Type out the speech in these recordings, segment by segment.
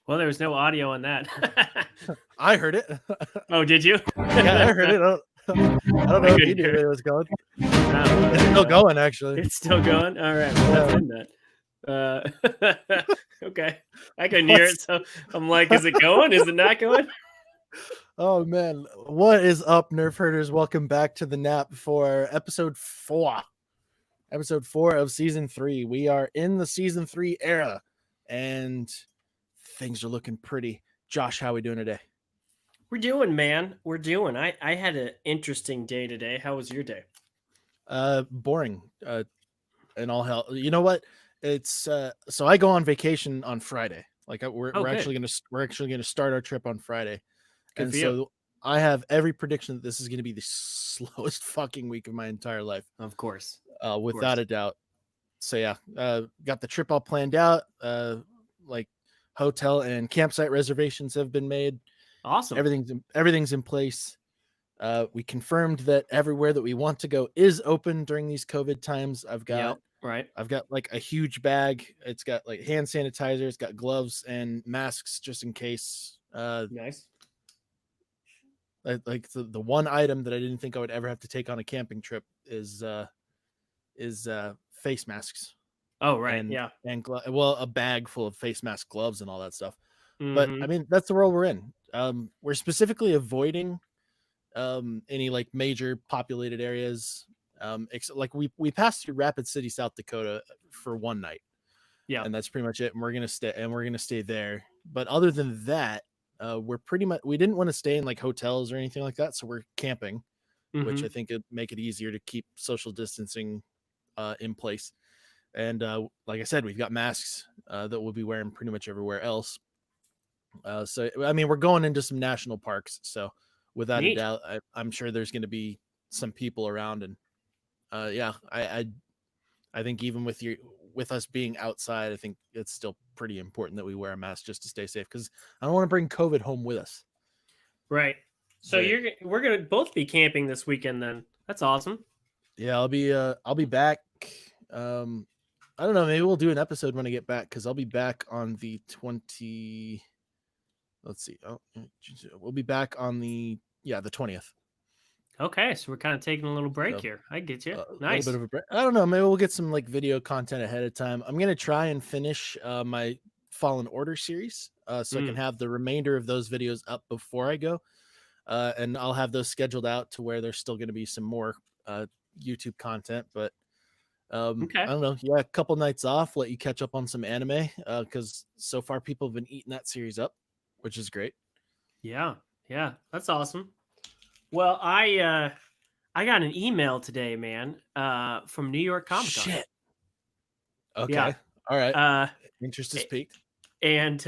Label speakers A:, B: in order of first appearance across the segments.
A: Well, there was no audio on that.
B: I heard it.
A: Oh, did you?
B: Yeah, I heard it. I don't know if you knew where it was going. It's still going, actually.
A: It's still going? All right. Well, let's end that. Okay. I couldn't hear it, so I'm like, is it going? Is it not going?
B: Oh, man. What is up, Nerfherders? Welcome back to the N.A.P for episode 4. Episode 4 of season 3. We are in the season 3 era, and things are looking pretty. Josh, how are we doing today?
A: We're doing, man. We're doing. I had an interesting day today. How was your day?
B: Boring. And all hell. You know what? It's so I go on vacation on Friday. Like we're actually gonna start our trip on Friday.
A: Good
B: and
A: for
B: so
A: you.
B: I have every prediction that this is gonna be the slowest fucking week of my entire life.
A: Of course.
B: Without a doubt. So yeah, got the trip all planned out. Like hotel and campsite reservations have been made.
A: Awesome.
B: Everything's in place. We confirmed that everywhere that we want to go is open during these COVID times. I've got like a huge bag. It's got like hand sanitizer. It's got gloves and masks just in case.
A: Nice.
B: Like the one item that I didn't think I would ever have to take on a camping trip is face masks.
A: Oh, right.
B: And,
A: yeah.
B: And a bag full of face mask, gloves, and all that stuff.
A: Mm-hmm.
B: But I mean, that's the world we're in. We're specifically avoiding any like major populated areas. Like we passed through Rapid City, South Dakota for one night.
A: Yeah.
B: And that's pretty much it. And we're gonna stay there. But other than that, we didn't want to stay in like hotels or anything like that. So we're camping, which I think would make it easier to keep social distancing in place. And like I said, we've got masks that we'll be wearing pretty much everywhere else. So I mean, we're going into some national parks, so without a doubt, I'm sure there's going to be some people around. And yeah, I think even with us being outside, I think it's still pretty important that we wear a mask just to stay safe, because I don't want to bring COVID home with us.
A: Right. So we're gonna both be camping this weekend then. That's awesome.
B: Yeah, I'll be back. I don't know, maybe we'll do an episode when I get back, because I'll be back on the 20. Let's see. Oh, we'll be back on the 20th.
A: Okay, so we're kind of taking a little break here. I get you.
B: A
A: Nice.
B: little bit of a break. I don't know. Maybe we'll get some like video content ahead of time. I'm gonna try and finish my Fallen Order series, so I can have the remainder of those videos up before I go, and I'll have those scheduled out to where there's still going to be some more YouTube content. But I don't know. Yeah, a couple nights off, let you catch up on some anime, because so far people have been eating that series up, which is great.
A: Yeah, that's awesome. Well, I got an email today, man, from New York Comic Con.
B: Shit. Okay. Yeah. All right. Interest is peaked.
A: And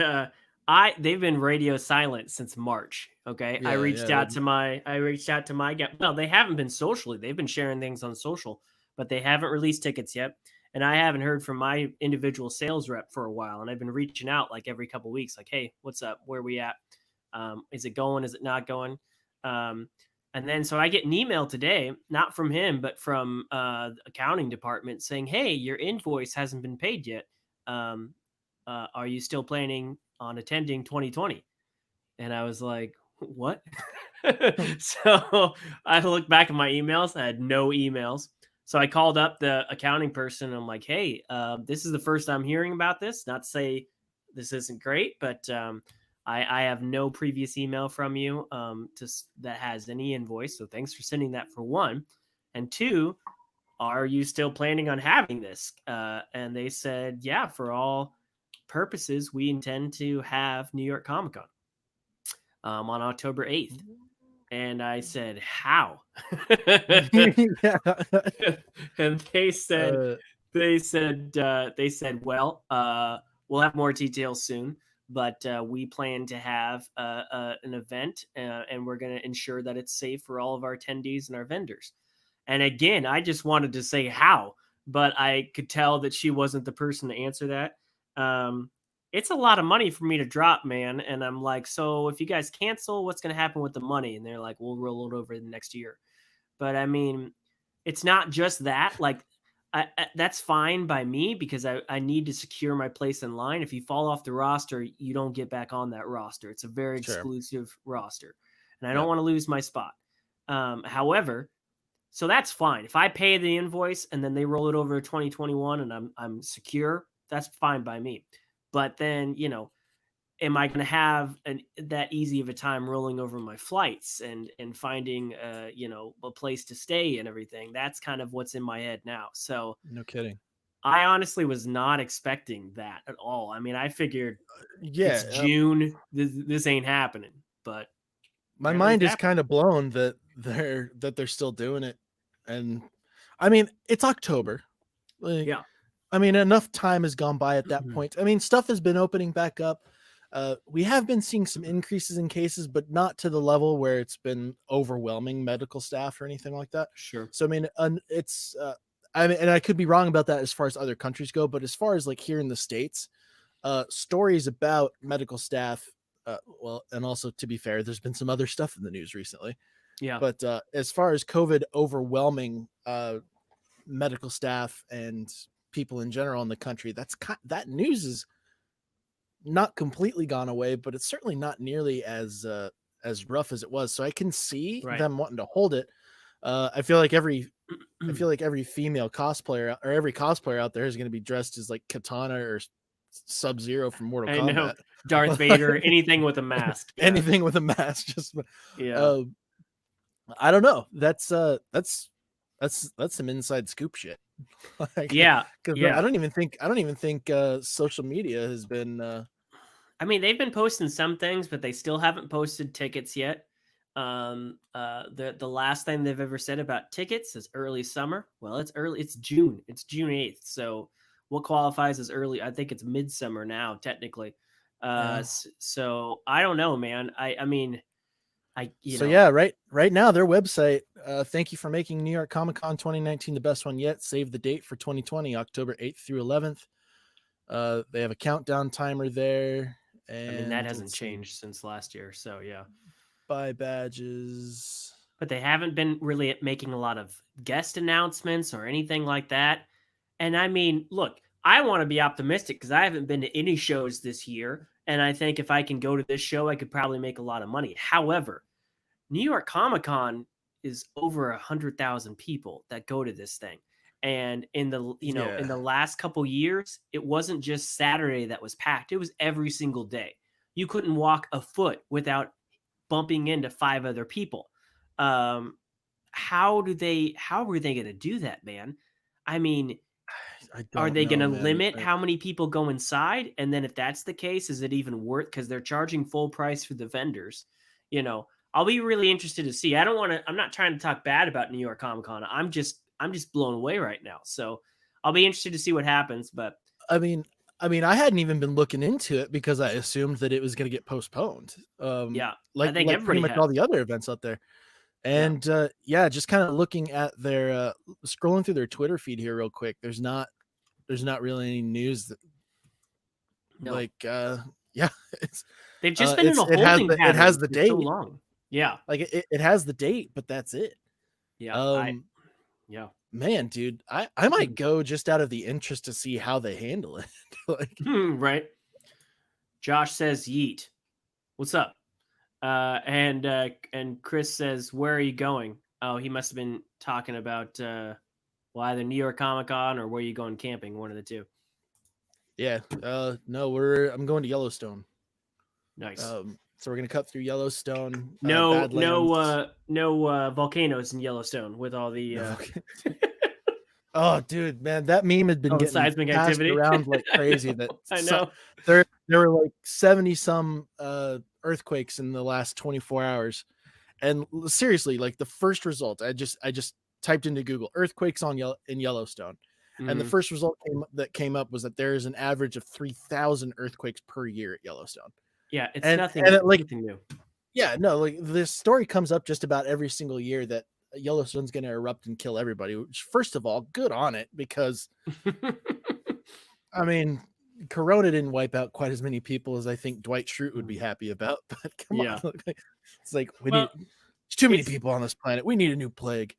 A: they've been radio silent since March. Okay. Yeah, I reached out to my guy. Well, they haven't been socially. They've been sharing things on social, but they haven't released tickets yet. And I haven't heard from my individual sales rep for a while. And I've been reaching out like every couple of weeks, like, hey, what's up? Where are we at? Is it going? Is it not going? And then so I get an email today, not from him, but from the accounting department saying, hey, your invoice hasn't been paid yet. Are you still planning on attending 2020? And I was like, what? So I looked back at my emails. I had no emails. So I called up the accounting person. And I'm like, hey, this is the first I'm hearing about this. Not to say this isn't great, but I have no previous email from you that has any invoice. So thanks for sending that, for one. And two, are you still planning on having this? And they said, yeah, for all purposes, we intend to have New York Comic Con on October 8th. And I said, how? And they said, well, we'll have more details soon, but we plan to have an event, and we're going to ensure that it's safe for all of our attendees and our vendors. And again, I just wanted to say how, but I could tell that she wasn't the person to answer that. It's a lot of money for me to drop, man. And I'm like, so if you guys cancel, what's going to happen with the money? And they're like, we'll roll it over the next year. But I mean, it's not just that. Like, that's fine by me because I need to secure my place in line. If you fall off the roster, you don't get back on that roster. It's a very
B: Sure.
A: exclusive roster, and I don't
B: Yep.
A: want to lose my spot. However, so that's fine. If I pay the invoice and then they roll it over to 2021 and I'm secure, that's fine by me. But then, am I going to have that easy of a time rolling over my flights and finding a place to stay and everything? That's kind of what's in my head now. So
B: No kidding.
A: I honestly was not expecting that at all. I mean, I figured it's
B: Yeah.
A: June. This ain't happening, but
B: My
A: apparently
B: mind
A: it's
B: is
A: happening.
B: kind of blown that they're still doing it. And I mean, it's October. Like,
A: Yeah.
B: I mean, enough time has gone by at that point. I mean, stuff has been opening back up. We have been seeing some increases in cases, but not to the level where it's been overwhelming medical staff or anything like that.
A: Sure.
B: So, I mean, it's, I mean, and I could be wrong about that as far as other countries go, but as far as like here in the States, stories about medical staff, well, and also to be fair, there's been some other stuff in the news recently.
A: Yeah.
B: But as far as COVID overwhelming medical staff and people in general in the country, that news is not completely gone away, but it's certainly not nearly as rough as it was. So I can see
A: Right.
B: them wanting to hold it. I feel like every female cosplayer or every cosplayer out there is going to be dressed as like Katana or Sub-Zero from Mortal
A: I know.
B: Kombat.
A: Darth Vader, anything with a mask. Yeah.
B: Anything with a mask. Just
A: Yeah.
B: I don't know. That's some inside scoop shit. Like,
A: Yeah.
B: because
A: Yeah.
B: I don't even think social media has been.
A: I mean, they've been posting some things, but they still haven't posted tickets yet. The last thing they've ever said about tickets is early summer. Well, it's early. It's June. It's June 8th. So what qualifies as early? I think it's midsummer now, technically.
B: Yeah.
A: So I don't know, man. I mean,
B: Yeah, right now their website. Thank you for making New York Comic Con 2019 the best one yet. Save the date for 2020, October 8th through 11th. They have a countdown timer there. And
A: I mean, that hasn't changed since last year. So yeah.
B: Buy badges.
A: But they haven't been really making a lot of guest announcements or anything like that. And I mean, look, I want to be optimistic because I haven't been to any shows this year. And I think if I can go to this show, I could probably make a lot of money. However, New York Comic Con is over 100,000 people that go to this thing. And in the in the last couple years, it wasn't just Saturday that was packed. It was every single day. You couldn't walk a foot without bumping into 5 other people. How were they going to do that, man? I mean, are they going to limit how many people go inside? And then if that's the case, is it even worth, because they're charging full price for the vendors? I'll be really interested to see. I'm not trying to talk bad about New York Comic Con. I'm just blown away right now. So I'll be interested to see what happens. But
B: I mean, I hadn't even been looking into it because I assumed that it was going to get postponed.
A: Yeah,
B: like
A: I think
B: pretty much all the other events out there. And just kind of looking at their scrolling through their Twitter feed here real quick. There's not really any news that it's
A: they've just been in a holding pattern.
B: It has the date
A: so long. Yeah,
B: like it has the date, but that's it.
A: Yeah.
B: Man, dude, I might go just out of the interest to see how they handle it. Like,
A: right. Josh says yeet. What's up? And Chris says, where are you going? Oh, he must have been talking about either New York Comic Con or where are you going camping, one of the two.
B: Yeah. No, I'm going to Yellowstone.
A: Nice.
B: So we're gonna cut through Yellowstone.
A: No volcanoes in Yellowstone with all the.
B: Oh, dude, man, that meme had been getting
A: seismic activity
B: around like crazy. That
A: I know
B: there were like 70 some earthquakes in the last 24 hours, and seriously, like the first result, I just typed into Google earthquakes in Yellowstone, and the first result that came up was that there is an average of 3,000 earthquakes per year at Yellowstone.
A: Yeah, it's
B: nothing new. Yeah, no, like this story comes up just about every single year that Yellowstone's going to erupt and kill everybody. Which, first of all, good on it, because I mean, Corona didn't wipe out quite as many people as I think Dwight Schrute would be happy about. But come on, it's like there's too many people on this planet. We need a new plague.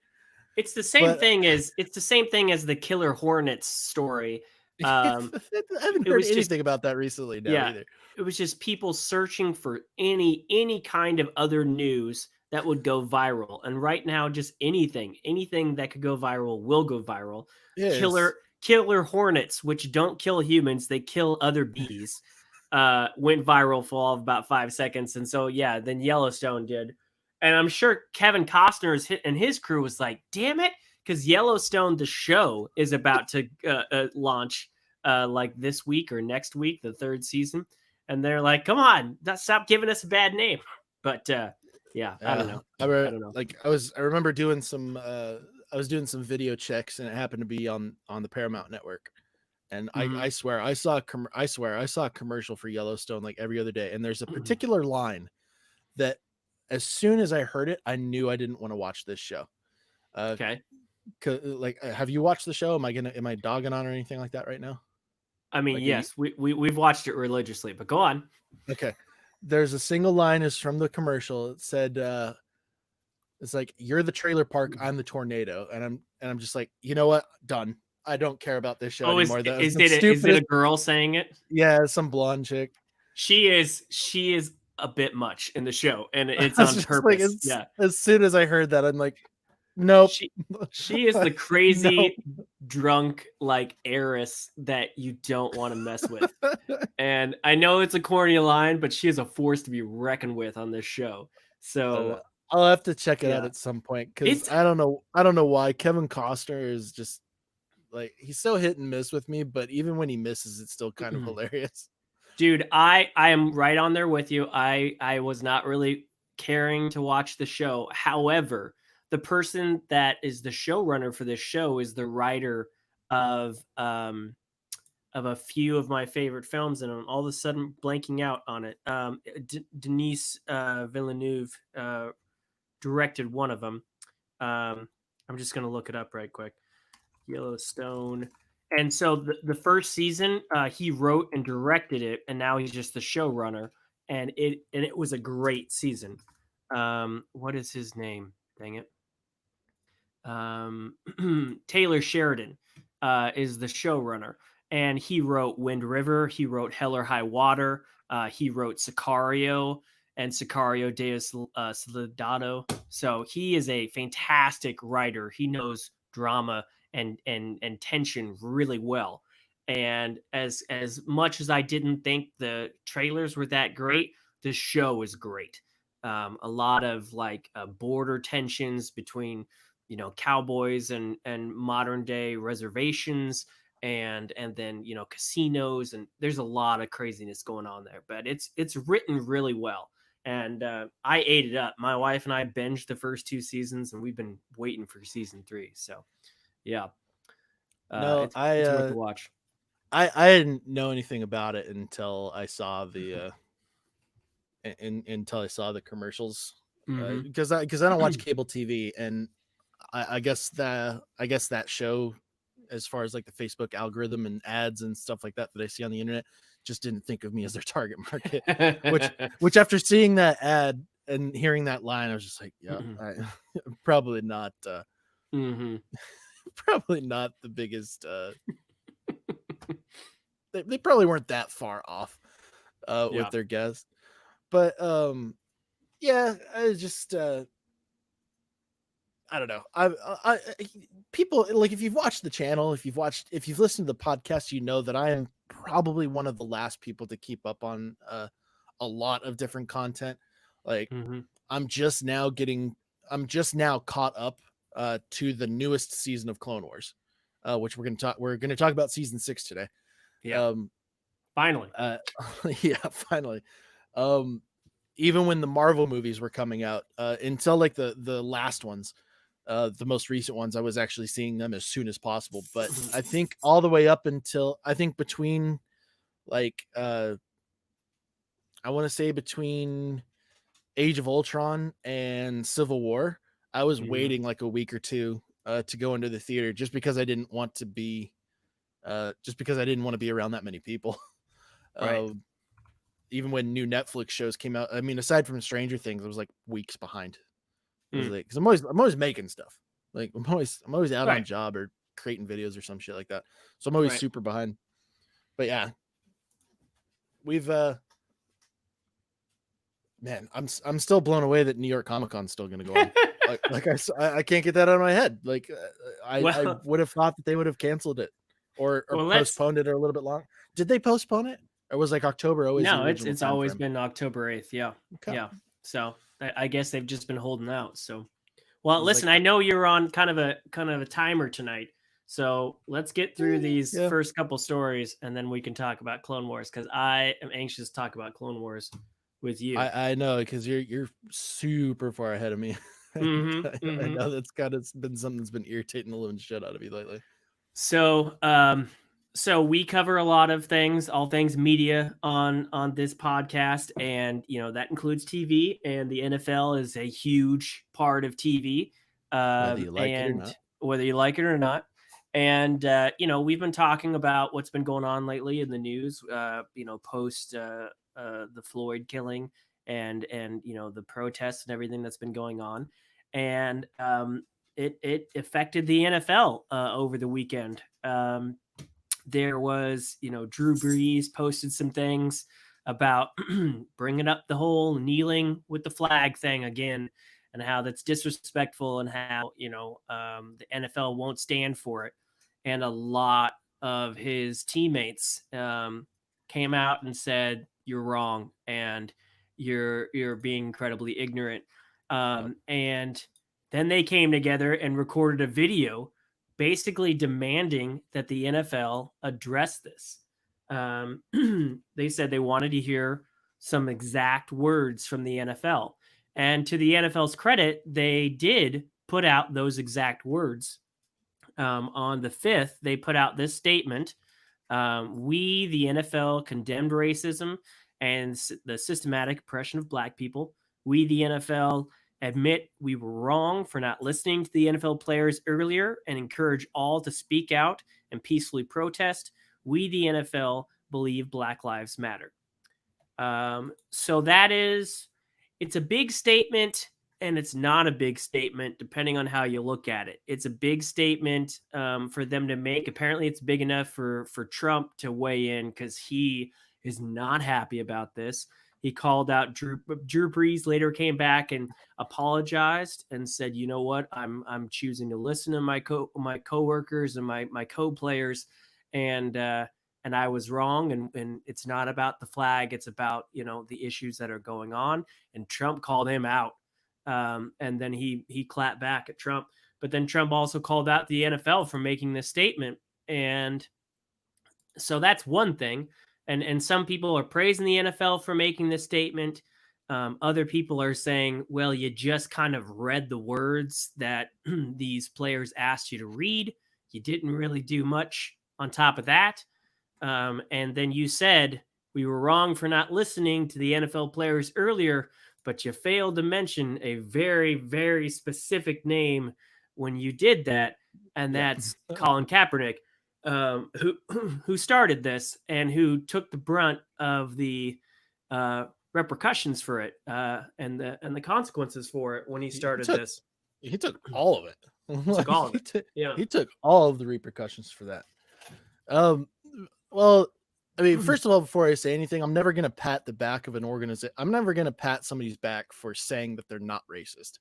A: It's the same thing as the Killer Hornets story.
B: I haven't
A: It
B: heard
A: was just
B: anything about that recently now
A: yeah,
B: either.
A: it was just people searching for any kind of other news that would go viral. And right now, just anything that could go viral will go viral.
B: Yes.
A: Killer hornets, which don't kill humans, they kill other bees, went viral for all of about 5 seconds. And so yeah, then Yellowstone did. And I'm sure Kevin Costner's and his crew was like, damn it, because Yellowstone, the show, is about to launch like this week or next week, the third season. And they're like, come on, stop giving us a bad name. But yeah, I don't know. I don't know.
B: I remember doing some I was doing some video checks, and it happened to be on the Paramount Network. And I swear I saw a commercial for Yellowstone like every other day. And there's a particular line that as soon as I heard it, I knew I didn't want to watch this show.
A: Okay.
B: Like, have you watched the show? Am I dogging on or anything like that right now?
A: I mean,
B: Like,
A: yes, we've watched it religiously, but go on.
B: okay. There's a single line is from the commercial. It said, it's like, you're the trailer park, I'm the tornado. And I'm just like, you know what? Done. I don't care about this show anymore.
A: Is it a girl saying it?
B: Yeah, some blonde chick.
A: She is a bit much in the show, and it's on purpose.
B: Like,
A: yeah.
B: As soon as I heard that, I'm like, nope.
A: She is the crazy drunk like heiress that you don't want to mess with. And I know it's a corny line, but she is a force to be reckoned with on this show. So
B: I'll have to check it out at some point, because I don't know why Kevin Costner is just like, he's so hit and miss with me, but even when he misses, it's still kind of hilarious.
A: Dude, I am right on there with you. I was not really caring to watch the show. However, the person that is the showrunner for this show is the writer of a few of my favorite films, and I'm all of a sudden blanking out on it. Denis Villeneuve directed one of them. I'm just gonna look it up right quick. Yellowstone. And so the first season, he wrote and directed it, and now he's just the showrunner. And it was a great season. What is his name? Dang it. Taylor Sheridan is the showrunner, and he wrote Wind River. He wrote Hell or High Water. He wrote Sicario and Sicario de Soldado. So he is a fantastic writer. He knows drama and tension really well. And as much as I didn't think the trailers were that great, the show is great. A lot of like border tensions between cowboys and modern day reservations, and then casinos, and there's a lot of craziness going on there, but it's written really well. And I ate it up. My wife and I binged the first 2 seasons, and we've been waiting for season 3. So yeah,
B: No,
A: it's worth a watch.
B: I didn't know anything about it until I saw the until I saw the commercials, because I don't watch cable TV, and I guess that show, as far as like the Facebook algorithm and ads and stuff like that I see on the internet, just didn't think of me as their target market. which after seeing that ad and hearing that line, I was just like, yeah, probably not. Probably not the biggest. They probably weren't that far off with their guess, but yeah, I just I don't know. I people, like, if you've watched the channel, if you've listened to the podcast, you know that I am probably one of the last people to keep up on a lot of different content. Like, I'm just now caught up to the newest season of Clone Wars, which we're going to talk about season 6 today.
A: Yeah. Finally.
B: Yeah, finally. Even when the Marvel movies were coming out, until like the last ones, the most recent ones, I was actually seeing them as soon as possible. But I think all the way up until, I think between like I want to say between Age of Ultron and Civil War, I was waiting like a week or two to go into the theater, just because I didn't want to be around that many people.
A: Right.
B: Even when new Netflix shows came out, I mean, aside from Stranger Things, I was like weeks behind. It was like, because I'm always making stuff. Like I'm always out on job or creating videos or some shit like that. So I'm always super behind. But yeah, we've man, I'm still blown away that New York Comic Con's still going to go on. I can't get that out of my head. Like I would have thought that they would have canceled it or postponed it or a little bit long. Did they postpone it? Or was like October always the original
A: it's always been October 8th. Yeah.
B: Okay.
A: Yeah. So I guess they've just been holding out. So, well, listen, I know you're on kind of a timer tonight. So let's get through these first couple stories and then we can talk about Clone Wars because I am anxious to talk about Clone Wars with you.
B: I know because you're super far ahead of me. I know that's been something that's been irritating the living shit out of you lately.
A: So so we cover a lot of things, all things media on this podcast, and that includes TV, and the NFL is a huge part of TV,
B: whether you like it or not.
A: Whether you like it or not. And we've been talking about what's been going on lately in the news, post the Floyd killing and the protests and everything that's been going on, and it affected the NFL over the weekend. There was, Drew Brees posted some things about bringing up the whole kneeling with the flag thing again, and how that's disrespectful, and how the NFL won't stand for it. And a lot of his teammates came out and said, "You're wrong, and you're being incredibly ignorant." And then they came together and recorded a video basically demanding that the NFL address this. They said they wanted to hear some exact words from the NFL. And to the NFL's credit, they did put out those exact words. On the 5th, they put out this statement. We, the NFL, condemned racism and the systematic oppression of Black people. We, the NFL, admit we were wrong for not listening to the NFL players earlier and encourage all to speak out and peacefully protest. We, the NFL, believe Black Lives Matter. So it's a big statement and it's not a big statement depending on how you look at it. It's a big statement for them to make. Apparently it's big enough for Trump to weigh in because he is not happy about this. He called out Drew Brees, later came back and apologized and said, "You know what? I'm choosing to listen to my coworkers and my co-players, and I was wrong. And it's not about the flag; it's about the issues that are going on." And Trump called him out, and then he clapped back at Trump. But then Trump also called out the NFL for making this statement, and so that's one thing. And some people are praising the NFL for making this statement. Other people are saying, well, you just kind of read the words that these players asked you to read. You didn't really do much on top of that. And then you said we were wrong for not listening to the NFL players earlier, but you failed to mention a very, very specific name when you did that. And that's Colin Kaepernick. Who started this and who took the brunt of the repercussions for it and the consequences for it when he started this.
B: He took all of it.
A: Took all of it.
B: He took all of the repercussions for that. Well, I mean, first of all, before I say anything, I'm never going to pat the back of an organization. I'm never going to pat somebody's back for saying that they're not racist.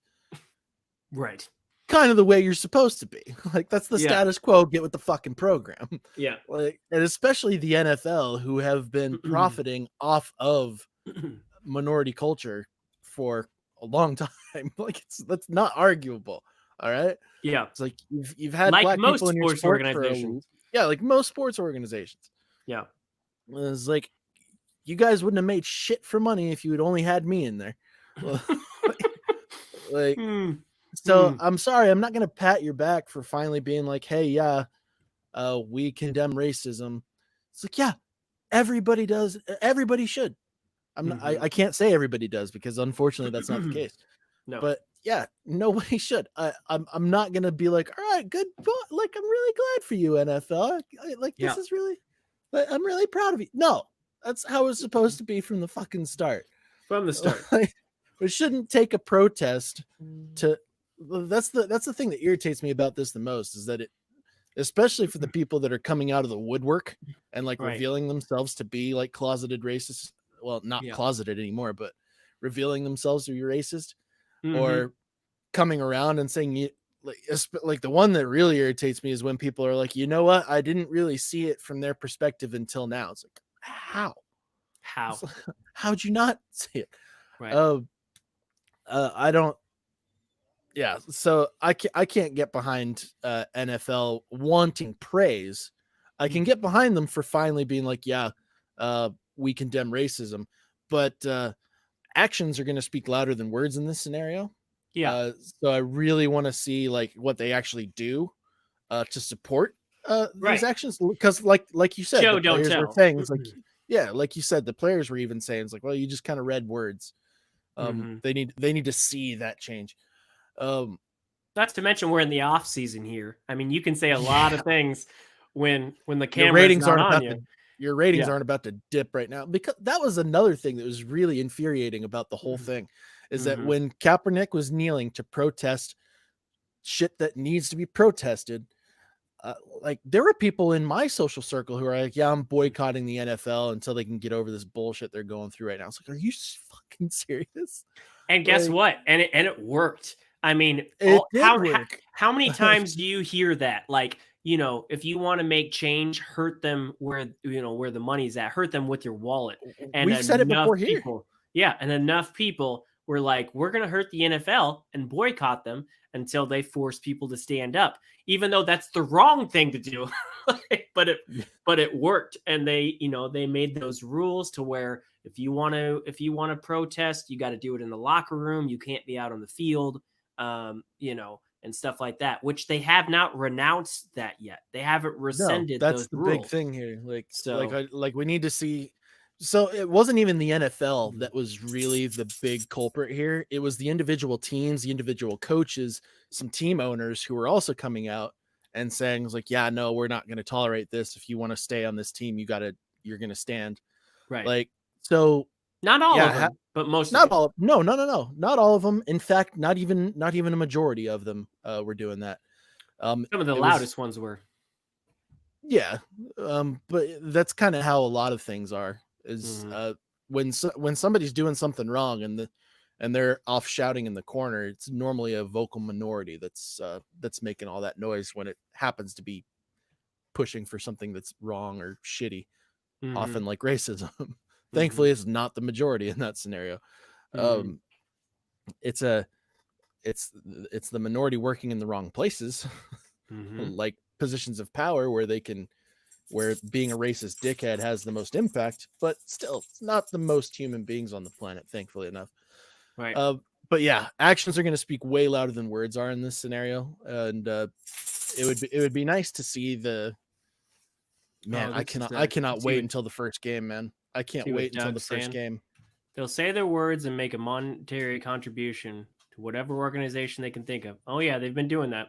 A: Right.
B: Kind of the way you're supposed to be. Like that's the status quo. Get with the fucking program.
A: Yeah.
B: Like, and especially the NFL, who have been profiting off of minority culture for a long time. Like that's not arguable. All right.
A: Yeah.
B: It's like you've had
A: like
B: Black
A: most
B: people in your
A: sports
B: sport
A: organizations.
B: like most sports organizations.
A: Yeah.
B: It's like you guys wouldn't have made shit for money if you had only had me in there. So I'm sorry, I'm not going to pat your back for finally being like, hey, we condemn racism. It's like, yeah, everybody does. Everybody should. I can't say everybody does because unfortunately that's not the case.
A: No.
B: But yeah, nobody should. I'm not going to be like, all right, good. Like, I'm really glad for you, NFL. This is really, I'm really proud of you. No, that's how it's supposed to be from the fucking start.
A: From the start.
B: We shouldn't take a protest to that's the thing that irritates me about this the most, is that it, especially for the people that are coming out of the woodwork and like
A: Right.
B: revealing themselves to be like closeted racists. Well, not
A: Yeah.
B: closeted anymore, but revealing themselves to be racist,
A: Mm-hmm.
B: or coming around and saying you like the one that really irritates me is when people are like, you know what, I didn't really see it from their perspective until now. It's like, how?
A: How?
B: Like, how'd you not see it?
A: Right.
B: Uh, I don't. Yeah, so I can't get behind NFL wanting praise. I can get behind them for finally being like, yeah, we condemn racism, but actions are going to speak louder than words in this scenario.
A: Yeah.
B: So I really want to see like what they actually do to support these
A: Right.
B: actions, because like you said, the
A: Show, don't
B: players were
A: tell.
B: saying, it's like, yeah, like you said, the players were even saying, it's like, well, you just kind of read words.
A: Mm-hmm.
B: They need to see that change. Um,
A: Not to mention we're in the off season here. I mean, you can say a lot
B: yeah,
A: of things when the
B: your
A: camera's
B: ratings
A: not
B: aren't
A: on
B: about
A: you.
B: to your ratings
A: Yeah.
B: aren't about to dip right now, because that was another thing that was really infuriating about the whole thing, is that
A: Mm-hmm.
B: when Kaepernick was kneeling to protest shit that needs to be protested, like there were people in my social circle who are like, yeah, I'm boycotting the NFL until they can get over this bullshit they're going through right now. It's like, are you fucking serious?
A: And guess
B: Like,
A: what? And it worked. I mean,
B: it did work.
A: how many times do you hear that? Like, if you want to make change, hurt them where where the money's at. Hurt them with your wallet. And
B: We've said it
A: enough
B: before here.
A: people, yeah, and enough people were like, we're gonna hurt the NFL and boycott them until they force people to stand up, even though that's the wrong thing to do. but it worked, and they made those rules to where if you want to protest, you got to do it in the locker room. You can't be out on the field, and stuff like that, which they have not renounced that yet. They haven't
B: No,
A: rescinded
B: that's
A: those
B: the big
A: rules.
B: thing here.
A: So
B: Like we need to see. So it wasn't even the NFL
A: Mhm.
B: that was really the big culprit here. It was the individual teams, the individual coaches, some team owners who were also coming out and saying, like, yeah, no, we're not going to tolerate this. If you want to stay on this team, you're going to stand.
A: right,
B: Like, so
A: not all of
B: yeah,
A: them, but most of
B: not
A: them.
B: all. No, no, no, no, not all of them. In fact, not even a majority of them were doing that.
A: Some of the
B: It was,
A: loudest ones were.
B: yeah, but that's kind of how a lot of things are, is
A: Mhm.
B: when somebody's doing something wrong and they're off shouting in the corner, it's normally a vocal minority that's making all that noise when it happens to be pushing for something that's wrong or shitty,
A: Mhm.
B: often like racism.
A: Mhm.
B: Thankfully, it's not the majority in that scenario.
A: Mhm.
B: um it's a it's the minority working in the wrong places,
A: Mhm.
B: like positions of power where being a racist dickhead has the most impact, but still, it's not the most human beings on the planet, thankfully enough.
A: Right.
B: Uh, but yeah, actions are going to speak way louder than words are in this scenario, and it would be nice to see the man.
A: Oh, this is
B: I cannot
A: see
B: wait
A: what
B: until the first game, man. I can't
A: see what
B: wait until the
A: Doug's
B: first
A: saying.
B: game.
A: They'll say their words and make a monetary contribution to whatever organization they can think of. Oh yeah, they've been doing that.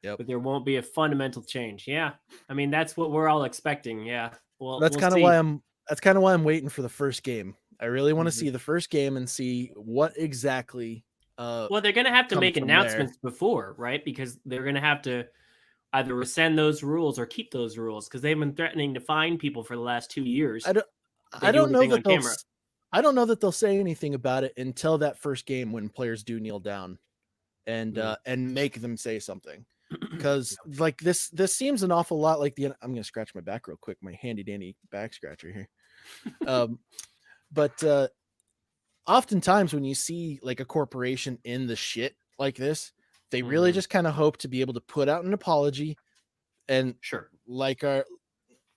B: Yep,
A: But there won't be a fundamental change. Yeah. I mean, that's what we're all expecting. Yeah. Well,
B: that's
A: we'll
B: kind of why
A: see.
B: I'm waiting for the first game. I really want to
A: Mhm.
B: see the first game and see what exactly
A: Well, they're going to have to
B: comes
A: make
B: from there.
A: announcements before, right? Because they're going to have to either rescind those rules or keep those rules because they've been threatening to fine people for the last 2 years
B: I don't
A: if they
B: I
A: do
B: don't know
A: anything on
B: that
A: camera.
B: I don't know that they'll say anything about it until that first game, when players do kneel down and make them say something. Because like this seems an awful lot like I'm gonna scratch my back real quick, my handy dandy back scratcher here. Um, but oftentimes when you see like a corporation in the shit like this, they really
A: Mhm.
B: just kind of hope to be able to put out an apology and
A: Sure.
B: like our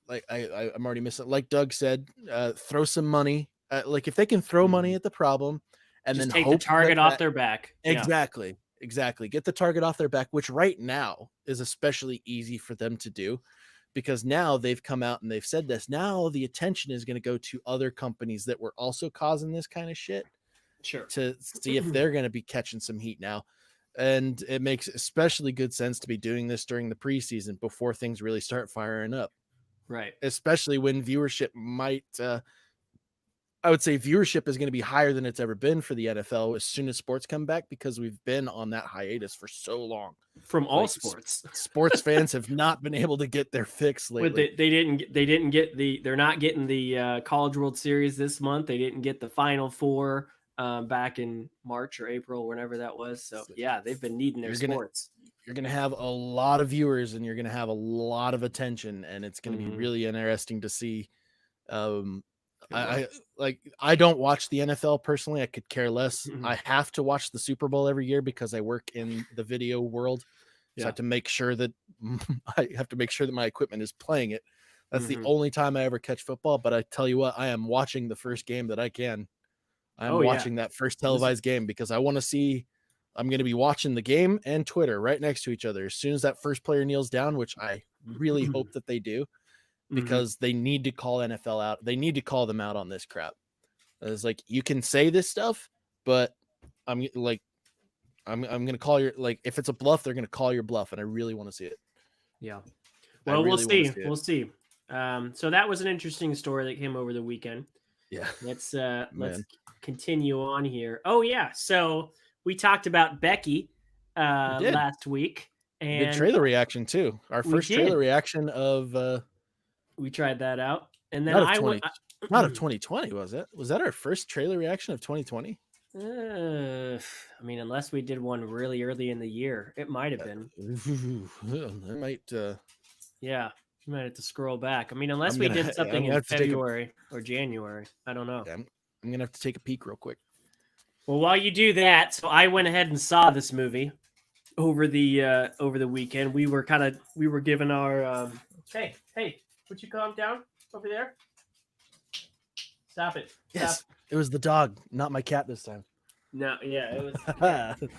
B: like I'm already missing. Like Doug said, throw some money. Like if they can throw money
A: Mhm.
B: at the problem, and then
A: Just take the
B: hope that
A: target off their back. Yeah.
B: exactly get the target off their back, which right now is especially easy for them to do, because now they've come out and they've said this. Now the attention is going to go to other companies that were also causing this kind of shit,
A: Sure.
B: to see if they're going to be catching some heat now. And it makes especially good sense to be doing this during the preseason before things really start firing up,
A: Right.
B: especially when viewership might I would say viewership is going to be higher than it's ever been for the NFL as soon as sports come back, because we've been on that hiatus for so long.
A: From all
B: Like
A: sports.
B: sports fans have not been able to get their fix lately.
A: They didn't get they're not getting the College World Series this month. They didn't get the Final Four back in March or April, whenever that was. So yeah, they've been needing their sports.
B: You're gonna have a lot of viewers, and you're gonna have a lot of attention, and it's gonna be really interesting to see. I don't watch the NFL personally. I could care less. I have to watch the Super Bowl every year because I work in the video world. So I have to make sure that my equipment is playing it. That's the only time I ever catch football. But I tell you what, I am watching the first game that I can. I'm watching that first televised game because I want to see. I'm going to be watching the game and Twitter right next to each other as soon as that first player kneels down, which I really hope that they do, because they need to call NFL out. They need to call them out on this crap. It's like, you can say this stuff, but I'm going to call your, like, if it's a bluff, they're going to call your bluff, and I really want to see it.
A: Yeah. Well, we'll see. We'll see. So that was an interesting story that came over the weekend.
B: Yeah.
A: Let's continue on here. Oh yeah. So we talked about Becky last week, and
B: good trailer reaction too. Our first trailer reaction of
A: we tried that out, and then
B: not of 2020, was it? Was that our first trailer reaction of 2020?
A: I mean, unless we did one really early in the year, it might have been.
B: It might.
A: Yeah, you might have to scroll back. I mean, unless we did something in February or January, I don't know.
B: Yeah, I'm gonna have to take a peek real quick.
A: Well, while you do that, so I went ahead and saw this movie over the weekend. We were given our hey, would you calm down over there? Stop it.
B: Yes, it was the dog, not my cat this time.
A: No, yeah, it was.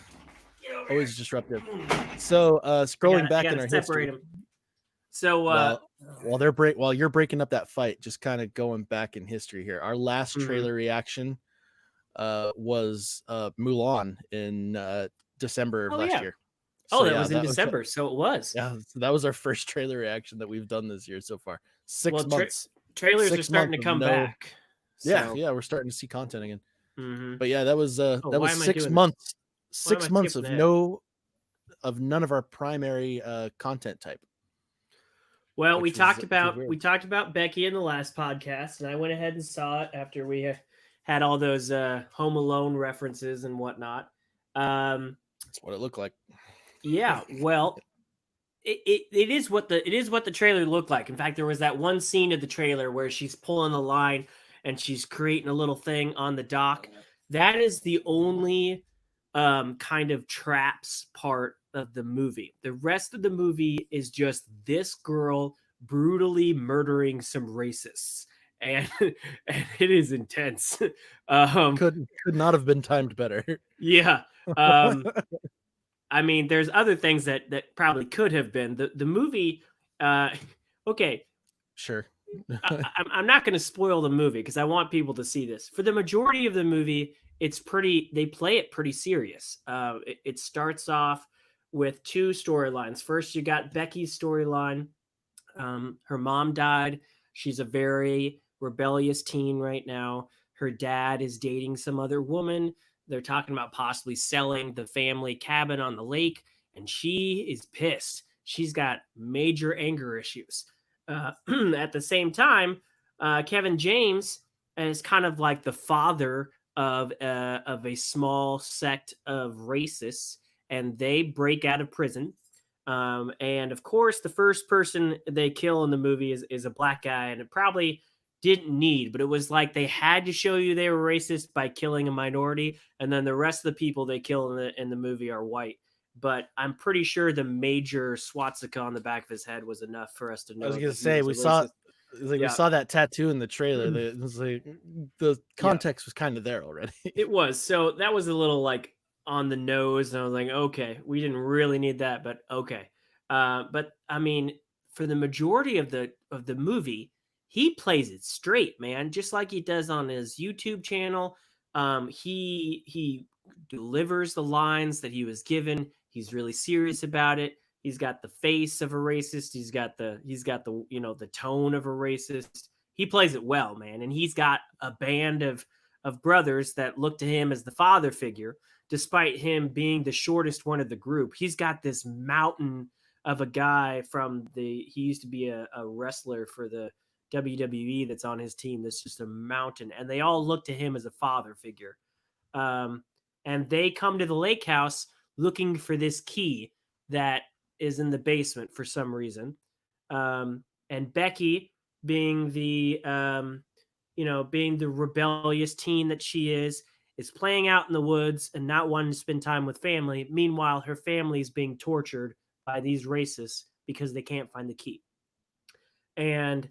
B: Always disruptive. So scrolling back in our history.
A: Them. So
B: while you're breaking up that fight, just kind of going back in history here. Our last trailer reaction was Mulan in December of last year.
A: So, that was in December, so it was.
B: Yeah, so that was our first trailer reaction that we've done this year so far. 6 months.
A: Trailers are starting to come back.
B: So. Yeah, we're starting to see content again. But yeah, that was 6 months. 6 months of none of our primary content type.
A: Well, we talked about Becky in the last podcast, and I went ahead and saw it after we had all those Home Alone references and whatnot.
B: That's what it looked like.
A: Yeah, well, it is what the trailer looked like. In fact, there was that one scene of the trailer where she's pulling the line and she's creating a little thing on the dock. That is the only kind of traps part of the movie. The rest of the movie is just this girl brutally murdering some racists, and it is intense.
B: Could not have been timed better.
A: Yeah. I mean, there's other things that probably could have been. The movie, okay.
B: Sure.
A: I'm not going to spoil the movie because I want people to see this. For the majority of the movie, they play it pretty serious. It starts off with two storylines. First, you got Becky's storyline. Her mom died. She's a very rebellious teen right now. Her dad is dating some other woman. They're talking about possibly selling the family cabin on the lake, and she is pissed. She's got major anger issues. At the same time, Kevin James is kind of like the father of a small sect of racists, and they break out of prison. And of course, the first person they kill in the movie is a black guy, and it probably didn't need, but it was like they had to show you they were racist by killing a minority, and then the rest of the people they kill in the movie are white. But I'm pretty sure the major swastika on the back of his head was enough for us to know.
B: I was going to say, we saw that tattoo in the trailer. The context was kind of there already.
A: It was. So that was a little like on the nose, and I was like, okay, we didn't really need that, but okay. But I mean, for the majority of the movie, he plays it straight, man, just like he does on his YouTube channel. He delivers the lines that he was given. He's really serious about it. He's got the face of a racist. He's got the the tone of a racist. he plays it well, man. And he's got a band of brothers that look to him as the father figure, despite him being the shortest one of the group. He's got this mountain of a guy he used to be a wrestler for the WWE that's on his team. That's just a mountain. And they all look to him as a father figure. And they come to the lake house looking for this key that is in the basement for some reason. And Becky, being the being the rebellious teen that she is playing out in the woods and not wanting to spend time with family. Meanwhile, her family is being tortured by these racists because they can't find the key. And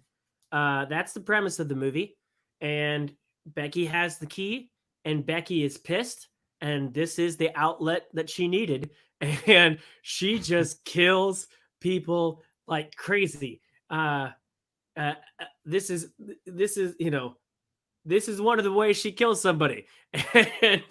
A: that's the premise of the movie. And Becky has the key, and Becky is pissed. And this is the outlet that she needed. And she just kills people like crazy. This is one of the ways she kills somebody. And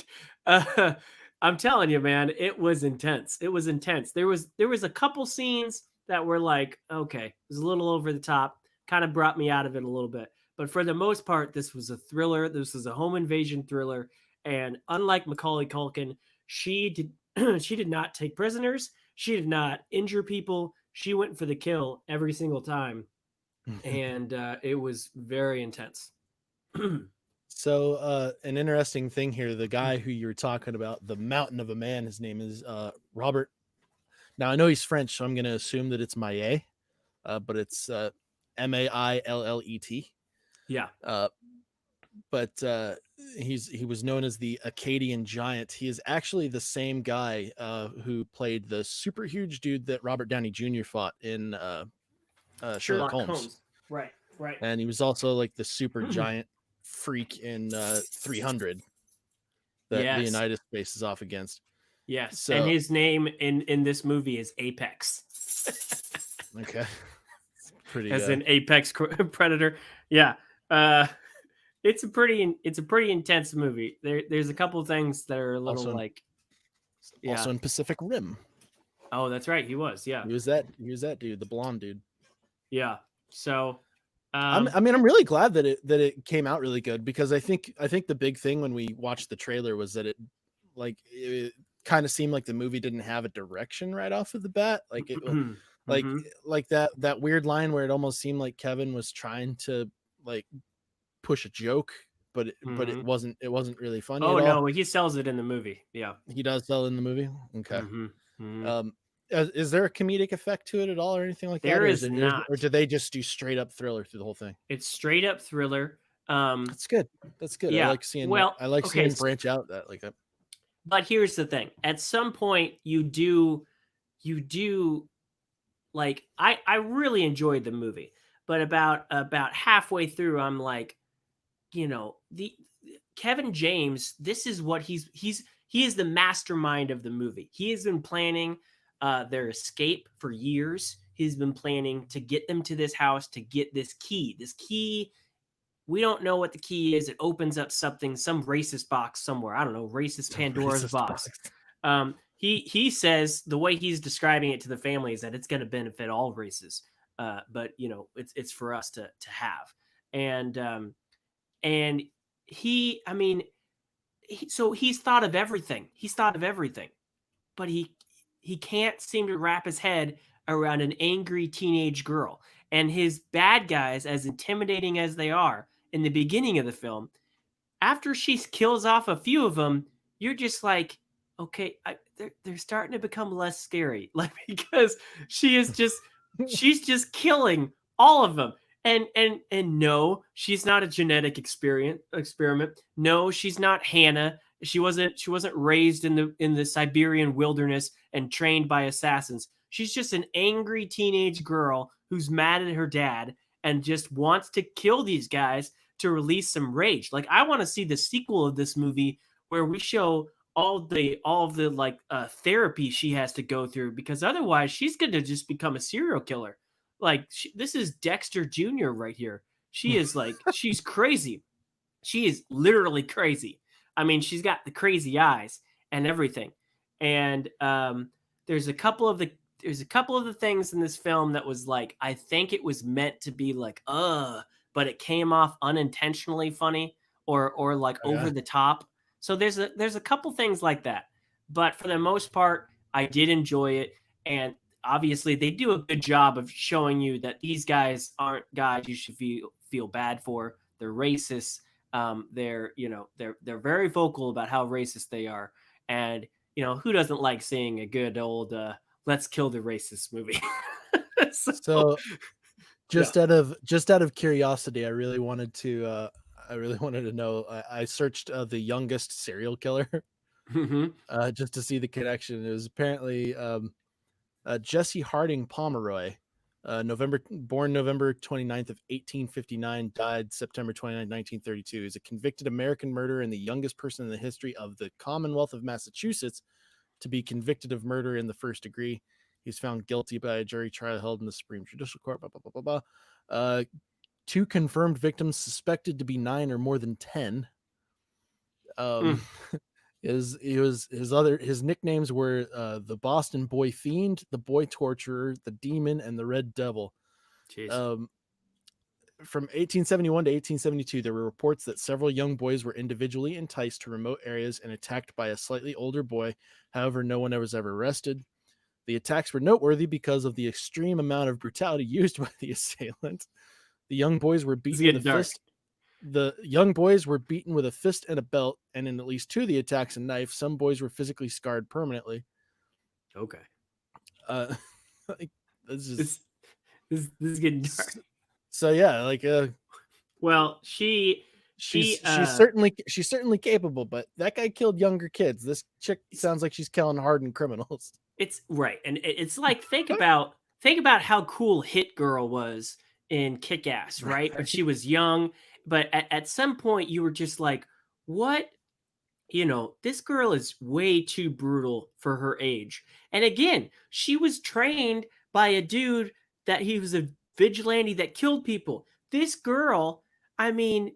A: I'm telling you, man, it was intense. It was intense. There was a couple scenes that were like, okay, it was a little over the top, kind of brought me out of it a little bit. But for the most part, this was a thriller. This was a home invasion thriller. And unlike Macaulay Culkin, she did not take prisoners. She did not injure people. She went for the kill every single time. And it was very intense.
B: So an interesting thing here, the guy who you're talking about, the mountain of a man, his name is Robert. Now I know he's French, so I'm going to assume that it's Maillet, but it's Maillet.
A: Yeah.
B: But he was known as the Acadian Giant. He is actually the same guy who played the super huge dude that Robert Downey Jr. fought in Sherlock Holmes.
A: Right.
B: And he was also like the super giant freak in 300 that the United faces off against.
A: Yes. So, and his name in this movie is Apex.
B: Okay. Pretty
A: as an apex predator. Yeah. It's a pretty intense movie. There's a couple of things that are a little
B: also in Pacific Rim.
A: Oh, that's right. He was. Yeah.
B: He was that dude, the blonde dude.
A: Yeah. So
B: I'm really glad that it came out really good, because I think the big thing when we watched the trailer was that it kind of seemed like the movie didn't have a direction right off of the bat. Like it like that weird line where it almost seemed like Kevin was trying to like push a joke, but it wasn't really funny at all.
A: No, he sells it in the movie. Yeah.
B: He does sell it in the movie. Okay. Is there a comedic effect to it at all or anything like that?
A: There is not.
B: Or do they just do straight up thriller through the whole thing?
A: It's straight up thriller.
B: That's good. Yeah. I like seeing seeing branch out that like that.
A: But here's the thing. At some point you do like I really enjoyed the movie, but about halfway through I'm like, the Kevin James, this is what he is the mastermind of the movie. He has been planning their escape for years. He's been planning to get them to this house to get this key. This key, we don't know what the key is. It opens up some racist box somewhere. I don't know, racist Pandora's box. He says the way he's describing it to the family is that it's going to benefit all races. But it's for us to have. And so he's thought of everything. But he can't seem to wrap his head around an angry teenage girl. And his bad guys, as intimidating as they are in the beginning of the film, after she kills off a few of them, you're just like, okay, they're starting to become less scary. Like, because she's just killing all of them. And no, she's not a genetic experiment. No, she's not Hannah. She wasn't raised in the Siberian wilderness and trained by assassins. She's just an angry teenage girl who's mad at her dad and just wants to kill these guys to release some rage. Like, I want to see the sequel of this movie where we show all of the therapy she has to go through, because otherwise she's going to just become a serial killer. Like, this is Dexter Jr. right here. She is like, she's crazy. She is literally crazy. I mean, she's got the crazy eyes and everything. And there's a couple of the things in this film that was like, I think it was meant to be like, but it came off unintentionally funny or like over the top. So there's a couple things like that. But for the most part, I did enjoy it. And obviously they do a good job of showing you that these guys aren't guys you should feel bad for. They're racist. They're very vocal about how racist they are. And who doesn't like seeing a good old let's kill the racist movie?
B: So just out of curiosity, I really wanted to know. I searched the youngest serial killer just to see the connection. It was apparently Jesse Harding Pomeroy, born November 29th of 1859, died September 29th, 1932. He's a convicted American murderer and the youngest person in the history of the Commonwealth of Massachusetts to be convicted of murder in the first degree. He's found guilty by a jury trial held in the Supreme Judicial Court. Blah, blah, blah, blah, blah. 2 confirmed victims suspected to be 9 or more than 10. His nicknames were the Boston Boy Fiend, the Boy Torturer, the Demon, and the Red Devil. From 1871 to 1872, there were reports that several young boys were individually enticed to remote areas and attacked by a slightly older boy. However, no one was ever arrested. The attacks were noteworthy because of the extreme amount of brutality used by the assailant. The young boys were beaten with a fist. The young boys were beaten with a fist and a belt, and in at least 2 of the attacks, a knife. Some boys were physically scarred permanently.
A: Okay.
B: This is
A: getting dark.
B: So yeah,
A: well, she's
B: certainly capable, but that guy killed younger kids. This chick sounds like she's killing hardened criminals.
A: It's right, and it's like think about how cool Hit Girl was in Kick-Ass, right? But she was young, but at some point you were just like, what? This girl is way too brutal for her age. And again, she was trained by a dude that he was a vigilante that killed people. This girl, I mean,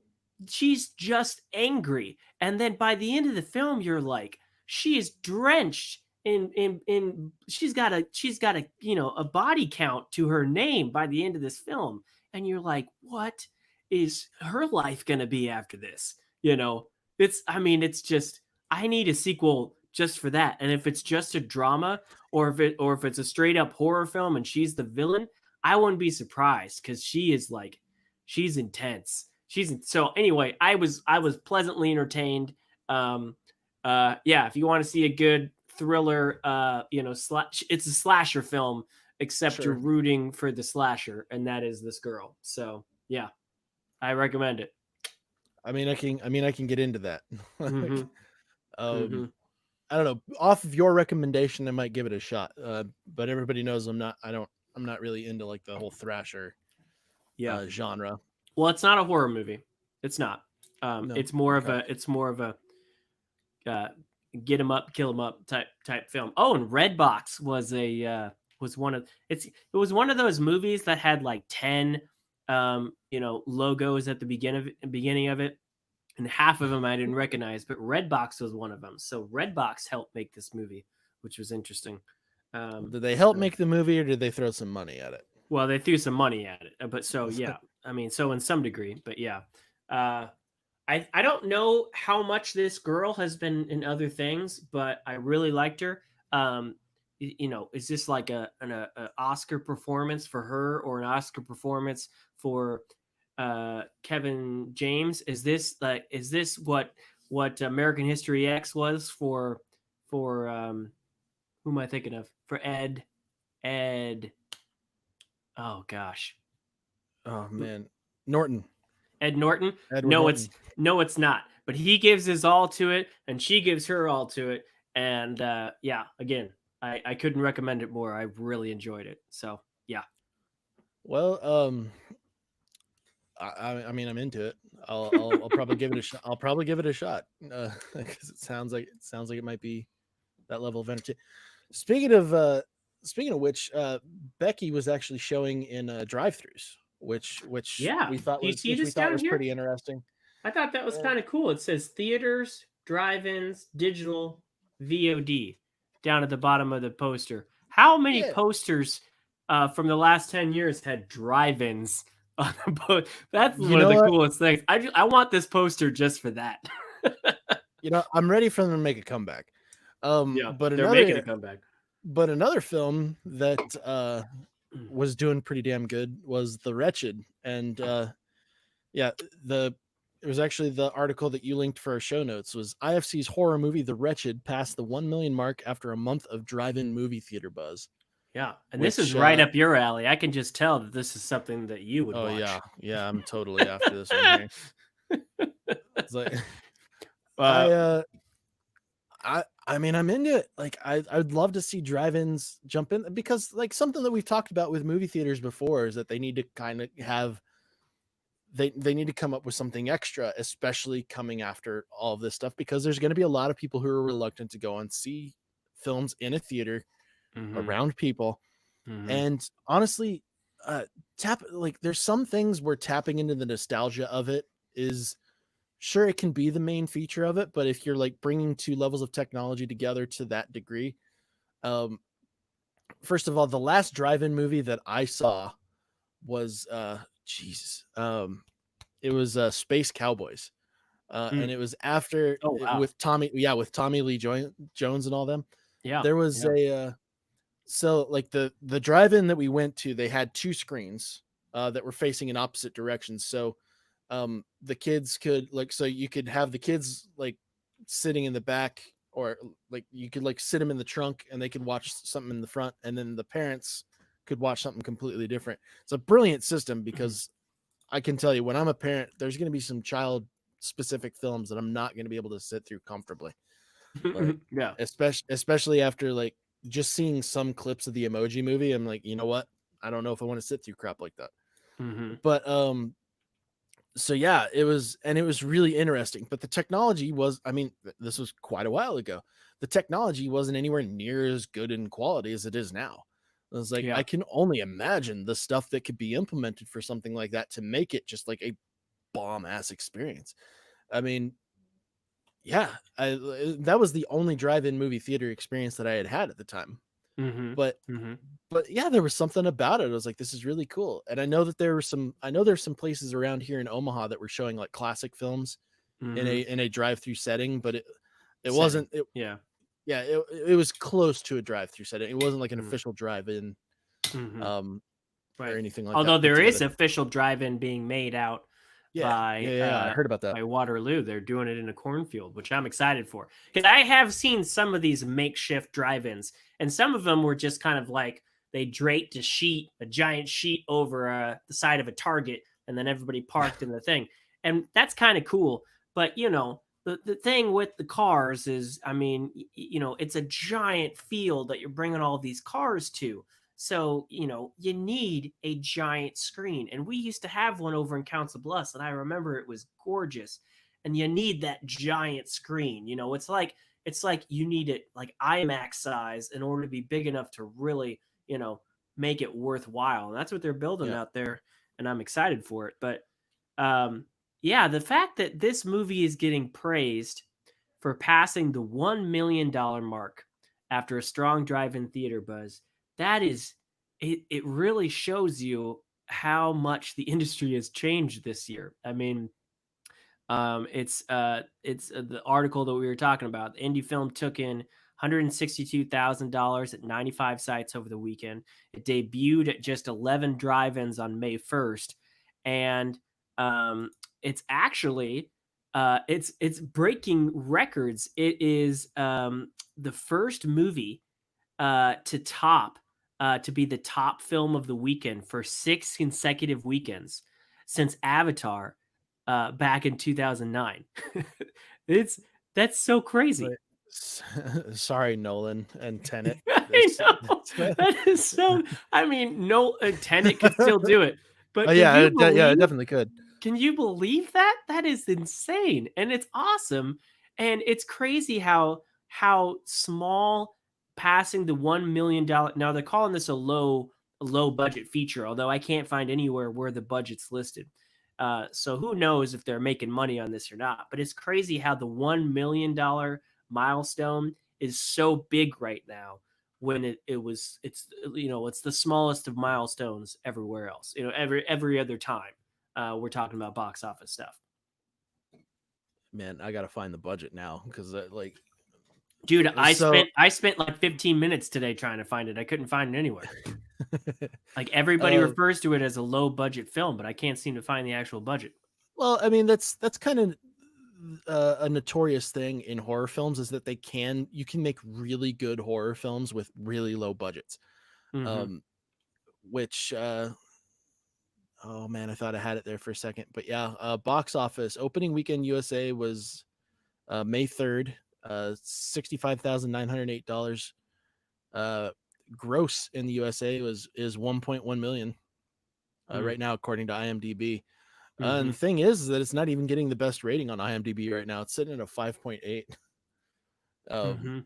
A: she's just angry. And then by the end of the film, you're like, she is drenched in she's got a a body count to her name by the end of this film. And you're like, what is her life gonna be after this? It's just, I need a sequel just for that. And if it's just a drama, or if it's a straight up horror film and she's the villain, I wouldn't be surprised, because she's intense. So anyway, I was pleasantly entertained. If you want to see a good thriller, it's a slasher film, except you're rooting for the slasher, and that is this girl. So yeah, I recommend it.
B: I mean, I can get into that. I don't know. Off of your recommendation, I might give it a shot. But everybody knows I'm not really into like the whole thrasher genre.
A: Well, it's not a horror movie. It's not. No. It's more of a get 'em up, kill 'em up type film. Oh, and Redbox was one of those movies that had like 10 logos at the beginning of it, and half of them I didn't recognize, but Redbox was one of them. So Redbox helped make this movie, which was interesting.
B: Did they help make the movie, or did they throw some money at it?
A: Well, they threw some money at it, but so yeah, I mean, so in some degree, but yeah. I don't know how much this girl has been in other things, but I really liked her. Is this like an Oscar performance for her, or an Oscar performance for Kevin James? Is this what American History X was for who am I thinking of? For Ed. Oh gosh.
B: Oh man, Norton.
A: Ed Norton? No, it's not. But he gives his all to it, and she gives her all to it. And again, I couldn't recommend it more. I really enjoyed it. So yeah.
B: Well, I mean, I'm into it. I'll probably give it a shot. I'll probably give it a shot because it sounds like it might be that level of entertainment. Speaking of which, Becky was actually showing in drive-thrus, which we thought was pretty interesting.
A: I thought that was kind of cool. It says theaters, drive-ins, digital, VOD down at the bottom of the poster. How many posters from the last 10 years had drive-ins on the boat. That's
B: You
A: one of
B: know
A: the
B: what?
A: coolest things. I want this poster just for that.
B: You know, I'm ready for them to make a comeback.
A: Yeah,
B: But
A: they're making a
B: another
A: comeback.
B: but another film that was doing pretty damn good was The Wretched, and yeah, the it was actually the article that you linked for our show notes was IFC's horror movie The Wretched passed the 1 million mark after a month of drive-in movie theater buzz.
A: Yeah, and this is
B: Which
A: right up your alley. I can just tell that this is something that you would
B: oh yeah,
A: watch.
B: yeah, I'm totally after this one here. It's like I
A: uh,
B: uh I mean I'm into it. Like I'd love to see drive-ins jump in because like something that we've talked about with movie theaters before is that they need to kind of have they need to come up with something extra, especially coming after all of this stuff, because there's going to be a lot of people who are reluctant to go and see films in a theater
A: mhm,
B: around people.
A: mhm.
B: And honestly, tap like there's some things where tapping into the nostalgia of it is sure it can be the main feature of it, but if you're like bringing two levels of technology together to that degree, um, first of all, the last drive-in movie that I saw was Jesus, it was Space Cowboys. And
A: Mm.
B: it was after
A: Oh wow.
B: with Tommy Lee Jones and all them.
A: Yeah,
B: There was
A: yeah.
B: a so like the drive-in that we went to, they had two screens that were facing in opposite directions. So the kids could like so you could have the kids like sitting in the back, or like you could like sit them in the trunk and they could watch something in the front, and then the parents could watch something completely different. It's a brilliant system because I can tell you when I'm a parent, there's going to be some child specific films that I'm not going to be able to sit through comfortably. Like
A: Yeah.
B: especially after like just seeing some clips of the Emoji Movie, I'm like, you know what? I don't know if I want to sit through crap like that.
A: Mhm.
B: But so yeah, it was really interesting, but the technology was, I mean, this was quite a while ago. The technology wasn't anywhere near as good in quality as it is now. I was like, I
A: Yeah.
B: can only imagine the stuff that could be implemented for something like that to make it just like a bomb ass experience. I mean, yeah, that was the only drive-in movie theater experience that I had had at the time.
A: Mhm.
B: But
A: Mhm.
B: yeah, there was something about it. I was like, this is really cool. And I know that I know there's some places around here in Omaha that were showing like classic films
A: Mhm.
B: in a drive-through setting, but it
A: Setting.
B: wasn't it
A: Yeah.
B: yeah, it was close to a drive-through setting. It wasn't like an
A: Mm.
B: official drive-in
A: Mhm.
B: um or
A: Right.
B: anything like
A: Although
B: that put
A: there is
B: together.
A: official drive-in being made out
B: Yeah. Yeah, yeah, I heard about that.
A: by Waterloo. They're doing it in a cornfield, which I'm excited for. Because I have seen some of these makeshift drive-ins, and some of them were just kind of like they draped a giant sheet over the side of a Target, and then everybody parked in the thing. And that's kind of cool. But the thing with the cars is, I mean, it's a giant field that you're bringing all these cars to. So, you need a giant screen. And we used to have one over in Council Bluffs, and I remember it was gorgeous. And you need that giant screen. It's like you need it like IMAX size in order to be big enough to really, make it worthwhile. And that's what they're building
B: Yeah.
A: out there, and I'm excited for it. But um yeah, the fact that this movie is getting praised for passing the $1 million mark after a strong drive-in theater buzz, that is it really shows you how much the industry has changed this year. I mean, it's the article that we were talking about. The indie film took in $162,000 at 95 sites over the weekend. It debuted at just 11 drive-ins on May 1st, and um, it's actually it's breaking records. It is the first movie to be the top film of the weekend for 6 consecutive weekends since Avatar back in 2009. it's That's so crazy.
B: But sorry, Nolan and Tenet.
A: I
B: This
A: know that is so. I mean, no, Tenet could still do it,
B: oh
A: but
B: yeah, yeah, it definitely could.
A: can you believe that? That is insane, and it's awesome, and it's crazy how small passing the $1 million. Now they're calling this a low budget feature, although I can't find anywhere where the budget's listed. So who knows if they're making money on this or not? But it's crazy how the $1 million milestone is so big right now, when it's it's the smallest of milestones everywhere else. Every other time we're talking about box office stuff.
B: Man, I gotta find the budget now because like,
A: dude, I spent like 15 minutes today trying to find it. I couldn't find it anywhere. Like everybody refers to it as a low budget film, but I can't seem to find the actual budget.
B: Well, I mean, that's kind of a notorious thing in horror films, is that you can make really good horror films with really low budgets. Which oh man, I thought I had it there for a second, but yeah, box office opening weekend USA was May 3rd, $65,908. Gross in the USA is 1.1 million right now, according to IMDb. And the thing is that it's not even getting the best rating on IMDb right now. It's sitting at a 5.8. And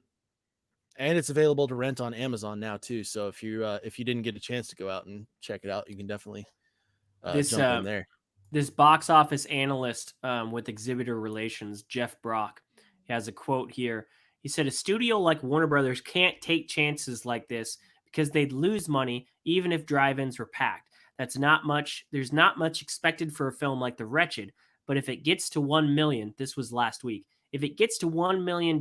B: it's available to rent on Amazon now too. So if you didn't get a chance to go out and check it out, you can definitely jump in there.
A: This box office analyst with exhibitor relations, Jeff Brock, he has a quote here. He said, "A studio like Warner Brothers can't take chances like this because they'd lose money even if drive-ins were packed. That's not much. There's not much expected for a film like The Wretched, but if it gets to 1 million, this was last week. If it gets to $1 million,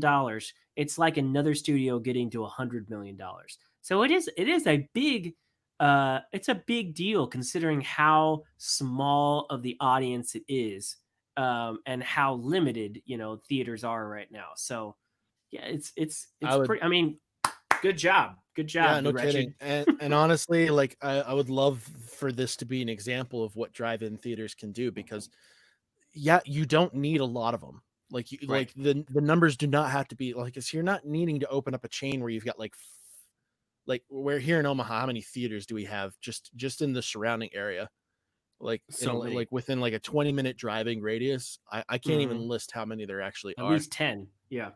A: it's like another studio getting to $100 million. So it is a big, it's a big deal considering how small of the audience it is, and how limited theaters are right now. So yeah, it's pretty. I mean, good job.
B: Yeah, no kidding. And honestly, like I would love for this to be an example of what drive-in theaters can do, because yeah, you don't need a lot of them. Like like the numbers do not have to be like, you're not needing to open up a chain where you've got like we're here in Omaha. How many theaters do we have just in the surrounding area? Like like within like a 20-minute driving radius. I can't even list how many there actually are.
A: At least 10. Yeah.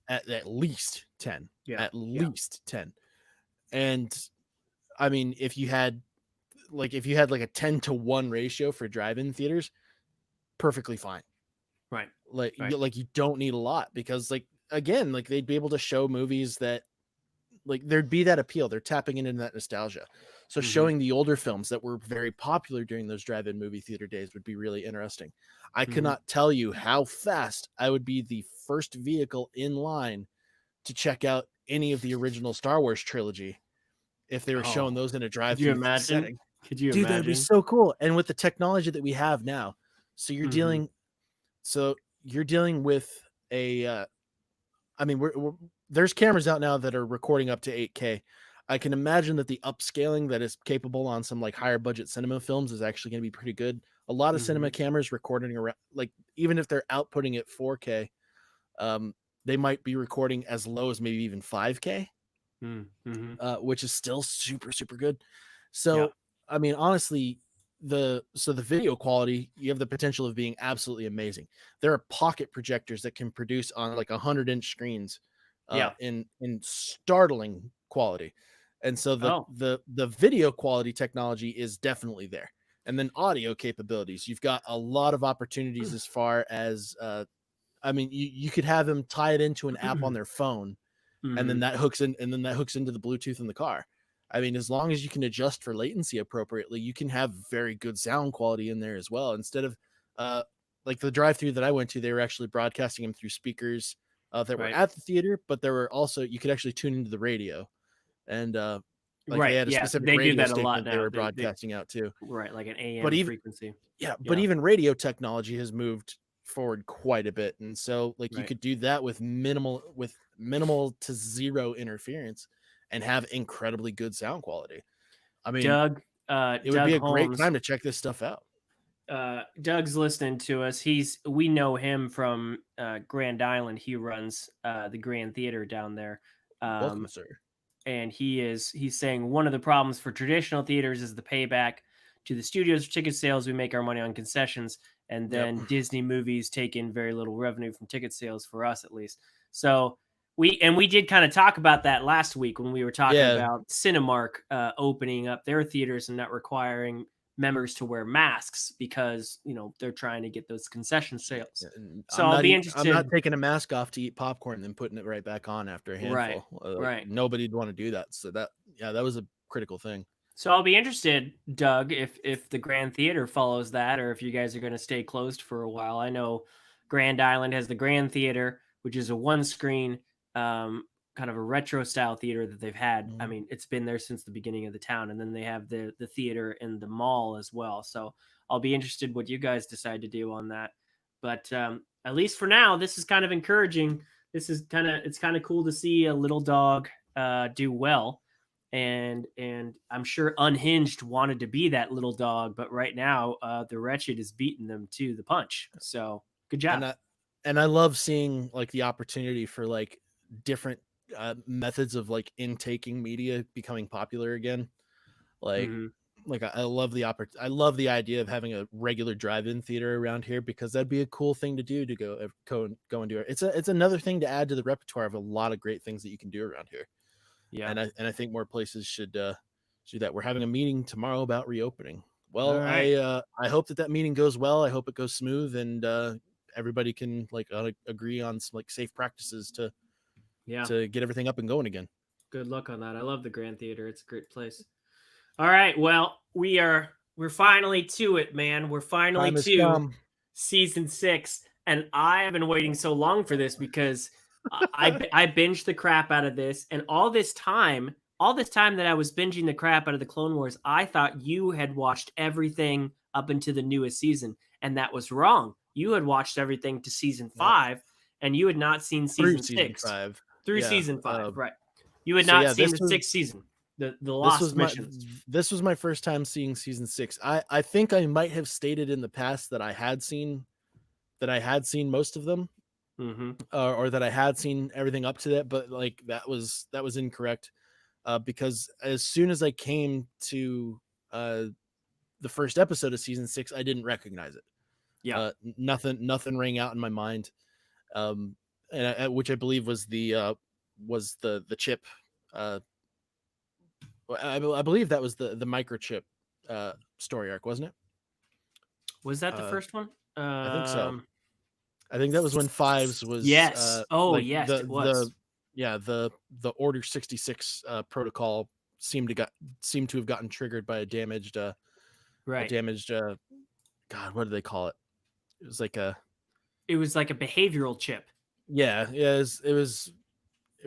B: At least 10.
A: Yeah.
B: At least 10. And I mean, if you had like a 10-to-1 ratio for drive-in theaters, perfectly fine.
A: Right.
B: Like you don't need a lot, because like, again, like they'd be able to show movies that like there'd be that appeal. They're tapping into that nostalgia. So showing the older films that were very popular during those drive-in movie theater days would be really interesting. I cannot tell you how fast I would be the first vehicle in line to check out any of the original Star Wars trilogy if they were showing those in a drive-through setting.
A: Could you
B: Dude,
A: imagine?
B: that'd be so cool. And with the technology that we have now, so you're dealing with a I mean, there's cameras out now that are recording up to 8K. I can imagine that the upscaling that is capable on some like higher budget cinema films is actually going to be pretty good. A lot of cinema cameras recording around, like, even if they're outputting at 4K, they might be recording as low as maybe even 5K, which is still super, super good. So, I mean, honestly, the video quality, you have the potential of being absolutely amazing. There are pocket projectors that can produce on like 100-inch screens in startling quality. And so the video quality technology is definitely there. And then audio capabilities, you've got a lot of opportunities as far as I mean, you could have them tie it into an app on their phone, and then that hooks into the Bluetooth in the car. I mean, as long as you can adjust for latency appropriately, you can have very good sound quality in there as well. Instead of like the drive-through that I went to, they were actually broadcasting them through speakers that were at the theater, but there were also, you could actually tune into the radio, and they had a specific radio station they were broadcasting out to.
A: Right, like an AM frequency.
B: Yeah, but even radio technology has moved forward quite a bit, and so like you could do that with minimal to zero interference and have incredibly good sound quality. I mean,
A: Doug,
B: it would be a great time to check this stuff out.
A: Doug's listening to us. We know him from Grand Island. He runs the Grand Theater down there.
B: Welcome, sir.
A: And he's saying one of the problems for traditional theaters is the payback to the studios for ticket sales. We make our money on concessions, and then Disney movies take in very little revenue from ticket sales, for us at least. So we did kind of talk about that last week when we were talking about Cinemark opening up their theaters and not requiring members to wear masks because they're trying to get those concession sales. So
B: I'm
A: I'll
B: not
A: be
B: I'm not
A: interested.
B: taking a mask off to eat popcorn and then putting it right back on after a
A: Right,
B: handful.
A: right.
B: Nobody'd want to do that. So that was a critical thing.
A: So I'll be interested, Doug, if the Grand Theater follows that, or if you guys are going to stay closed for a while. I know Grand Island has the Grand Theater, which is a one screen, kind of a retro style theater that they've had. I
B: Mhm.
A: mean, it's been there since the beginning of the town, and then they have the theater in the mall as well. So I'll be interested what you guys decide to do on that. But at least for now, this is kind of encouraging. It's kind of cool to see a little dog do well, and I'm sure Unhinged wanted to be that little dog, but right now the Wretched is beating them to the punch. So good job.
B: And I love seeing like the opportunity for like different methods of like intaking media becoming popular again. Like
A: Hmm.
B: I love I love the idea of having a regular drive-in theater around here because that'd be a cool thing to do to go and do it. It's another thing to add to the repertoire of a lot of great things that you can do around here.
A: Yeah.
B: And I think more places should do that. We're having a meeting tomorrow about reopening.
A: All
B: Well,
A: right.
B: I hope that meeting goes well. I hope it goes smooth and everybody can like agree on some like safe practices
A: Yeah.
B: to get everything up and going again.
A: Good luck on that. I love the Grand Theater. It's a great place. All right. Well, we're finally to it, man. We're finally
B: Time has
A: to
B: come.
A: season 6, and I have been waiting so long for this because I binged the crap out of this, and all this time that I was binging the crap out of the Clone Wars, I thought you had watched everything up into the newest season, and that was wrong. You had watched everything to season
B: Nope.
A: 5, and you had not seen
B: Through
A: season
B: season
A: 6
B: 5.
A: through
B: Yeah.
A: season 5, right? You had
B: So
A: not
B: yeah,
A: seen the sixth season, the
B: this
A: Lost
B: was my
A: missions.
B: this was my first time seeing season 6. I think I might have stated in the past that I had seen most of them,
A: Mm-hmm.
B: or that I had seen everything up to that, but like that was incorrect. Because as soon as I came to the first episode of season 6, I didn't recognize it.
A: Yeah.
B: Nothing rang out in my mind, which I believe was the chip. I believe that was the microchip story arc, wasn't it?
A: Was that the first one?
B: I think so. I think that was when Fives was
A: Yes. Oh,
B: like
A: yes, it was.
B: the Order 66 protocol seemed to have gotten triggered by a damaged
A: Right.
B: God, what do they call it? It was like a
A: behavioral chip.
B: it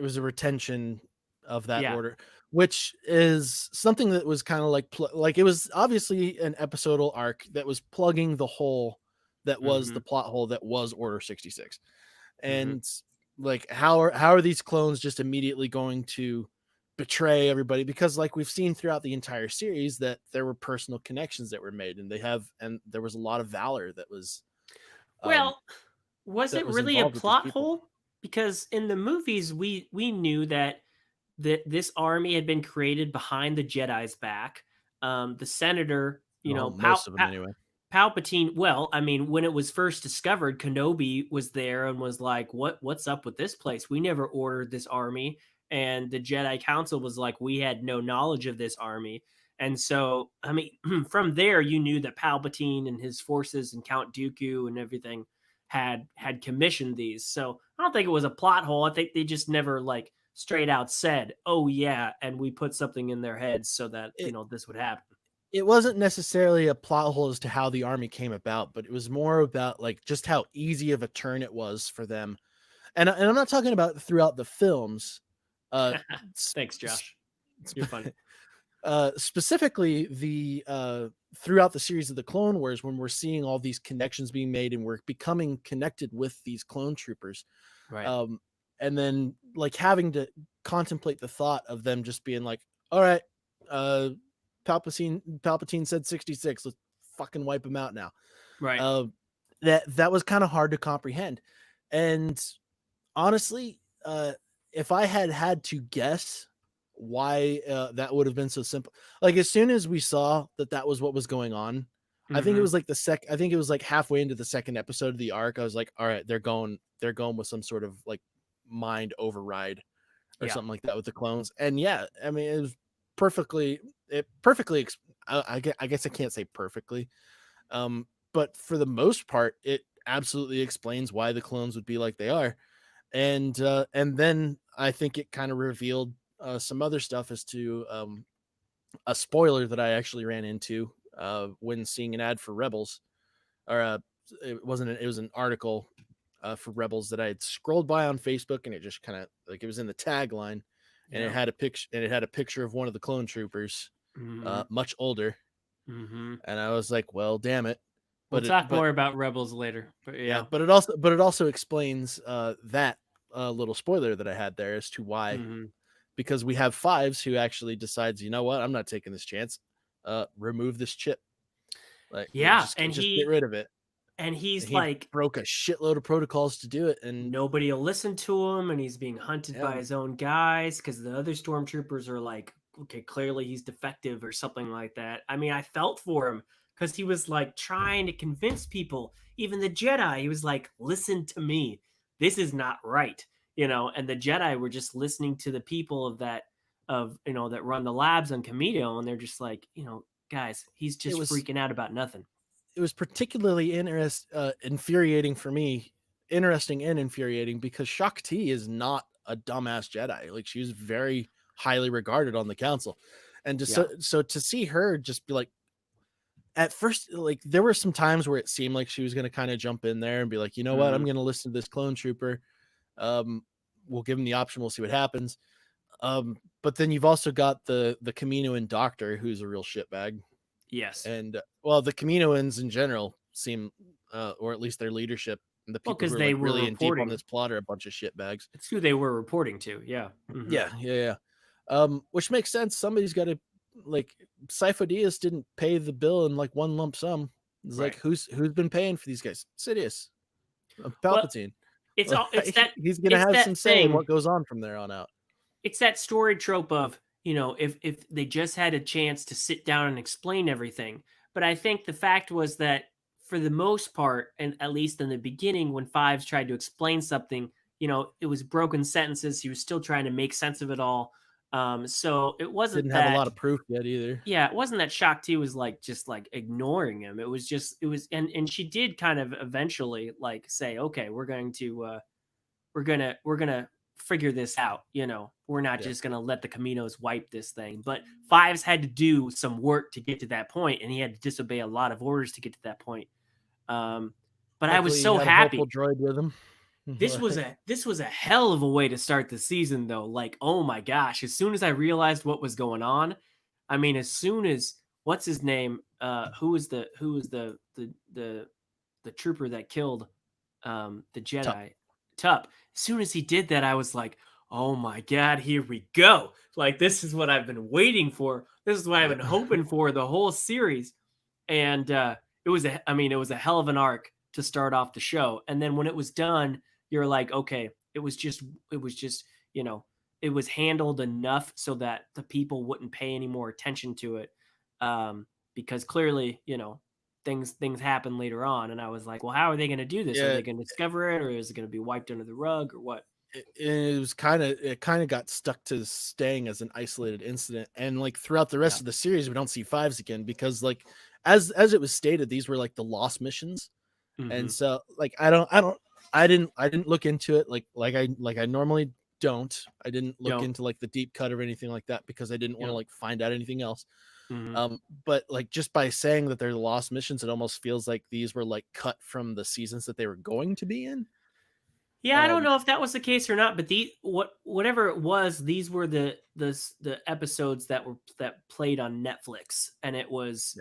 B: was a retention of that
A: Yeah.
B: order, which is something that was kind of like it was obviously an episodal arc that was plugging the hole that was
A: Mm-hmm.
B: the plot hole that was Order 66.
A: Mm-hmm.
B: And like how are these clones just immediately going to betray everybody? Because like we've seen throughout the entire series that there were personal connections that were made, and there was a lot of valor that was
A: Well, was it really a
B: involved with these
A: plot
B: people.
A: hole? Because in the movies, we knew that this army had been created behind the Jedi's back. The senator,
B: Well, most of them anyway.
A: Palpatine. Well, I mean, when it was first discovered, Kenobi was there and was like, What's up with this place? We never ordered this army." And the Jedi Council was like, "We had no knowledge of this army." And so, I mean, from there, you knew that Palpatine and his forces and Count Dooku and everything had commissioned these. So I don't think it was a plot hole. I think they just never like straight out said, "Oh yeah," and we put something in their heads so that
B: It
A: this would happen.
B: it wasn't necessarily a plot hole as to how the army came about, but it was more about like just how easy of a turn it was for them. And I'm not talking about throughout the films. Uh,
A: Thanks, Josh. You're funny.
B: Specifically the throughout the series of the Clone Wars, when we're seeing all these connections being made and we're becoming connected with these clone troopers,
A: Right.
B: And then like having to contemplate the thought of them just being like, all right, Palpatine said 66, let's fucking wipe him out now.
A: Right.
B: That was kind of hard to comprehend. And honestly, if I had to guess why that would have been so simple, like as soon as we saw that was what was going on, I think it was like I think it was like halfway into the second episode of the arc, I was like, all right, they're going with some sort of like mind override or something like that with the clones. And yeah, I mean, it was perfectly I guess I can't say perfectly. But for the most part, it absolutely explains why the clones would be like they are. And then I think it kind of revealed some other stuff as to a spoiler that I actually ran into when seeing an ad for Rebels, or it was an article for Rebels that I had scrolled by on Facebook, and it just kind of like it was in the tagline, and
A: Yeah.
B: it had a picture of one of the clone troopers, much older,
A: Mm-hmm.
B: and I was like, well, damn it.
A: We'll talk more about Rebels later, but
B: yeah,
A: yeah.
B: but it also explains that little spoiler that I had there as to why, because we have Fives who actually decides, you know what, I'm not taking this chance. Remove this chip. Like,
A: Yeah,
B: just get rid of it.
A: And he's
B: And he
A: like,
B: broke a shitload of protocols to do it, and
A: nobody will listen to him, and he's being hunted by his own guys because the other stormtroopers are like, okay, clearly he's defective or something like that. I mean, I felt for him because he was like trying to convince people, even the Jedi. He was like, listen to me, this is not right, and the Jedi were just listening to the people that run the labs on Camino, and they're just like, guys, he's just freaking out about nothing.
B: It was particularly infuriating for me, interesting and infuriating, because Shaak Ti is not a dumbass Jedi. Like, she was very highly regarded on the council, and so to see her just be like, at first, like, there were some times where it seemed like she was going to kind of jump in there and be like, you know what, I'm going to listen to this clone trooper. We'll give him the option. We'll see what happens. But then you've also got the Kaminoan doctor, who's a real shitbag.
A: Yes.
B: And well, the Kaminoans in general seem, or at least their leadership, and the people who are like really in deep on this plot are a bunch of shitbags.
A: It's who they were reporting to. Yeah.
B: Yeah. Which makes sense. Somebody's got to, like, Sifo Dyas didn't pay the bill in like one lump sum. It's like, who's been paying for these guys? Sidious, Palpatine.
A: Well, it's that
B: he's gonna have some say in what goes on from there on out.
A: It's that story trope of, if they just had a chance to sit down and explain everything. But I think the fact was that for the most part, and at least in the beginning, when Fives tried to explain something, it was broken sentences. He was still trying to make sense of it all. So it wasn't
B: didn't have a lot of proof yet either.
A: Yeah, it wasn't that Shaak Ti was like just like ignoring him. It was and she did kind of eventually like say, okay, we're gonna figure this out. We're not just gonna let the Caminos wipe this thing. But Fives had to do some work to get to that point, and he had to disobey a lot of orders to get to that point. But luckily, I was so happy.
B: Droid with him.
A: This was a hell of a way to start the season, though. Like, oh my gosh! As soon as I realized what was going on, I mean, as soon as what's his name? Who was the trooper that killed the Jedi? Tup. As soon as he did that, I was like, oh my God, here we go. Like, this is what I've been waiting for. This is what I've been hoping for the whole series. And it was a hell of an arc to start off the show. And then when it was done, you're like, okay, it was just, it was handled enough so that the people wouldn't pay any more attention to it. Because clearly, things happen later on, and I was like, well, how are they going to do this? Are they going to discover it, or is it going to be wiped under the rug, or what?
B: It kind of got stuck to staying as an isolated incident, and like throughout the rest of the series, we don't see Fives again, because like as it was stated, these were like the lost missions. And so like I didn't look into it like I normally don't. I didn't look into like the deep cut or anything like that, because I didn't want to like find out anything else. But like just by saying that they're the lost missions, it almost feels like these were like cut from the seasons that they were going to be in.
A: Yeah, I don't know if that was the case or not, but whatever it was, these were the episodes that played on Netflix, and it was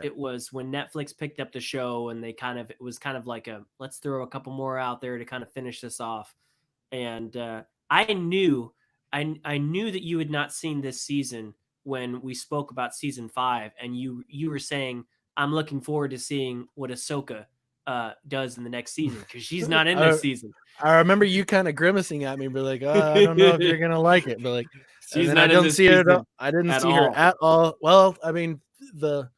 A: when Netflix picked up the show, and it was kind of like a, let's throw a couple more out there to kind of finish this off. And I knew that you had not seen this season when we spoke about season 5, and you were saying, I'm looking forward to seeing what Ahsoka does in the next season, because she's not in this season.
B: I remember you kind of grimacing at me, but like, oh, I don't know if you're gonna like it, but like,
A: she's not. I don't see her.
B: I didn't see her at all. Well, I mean, the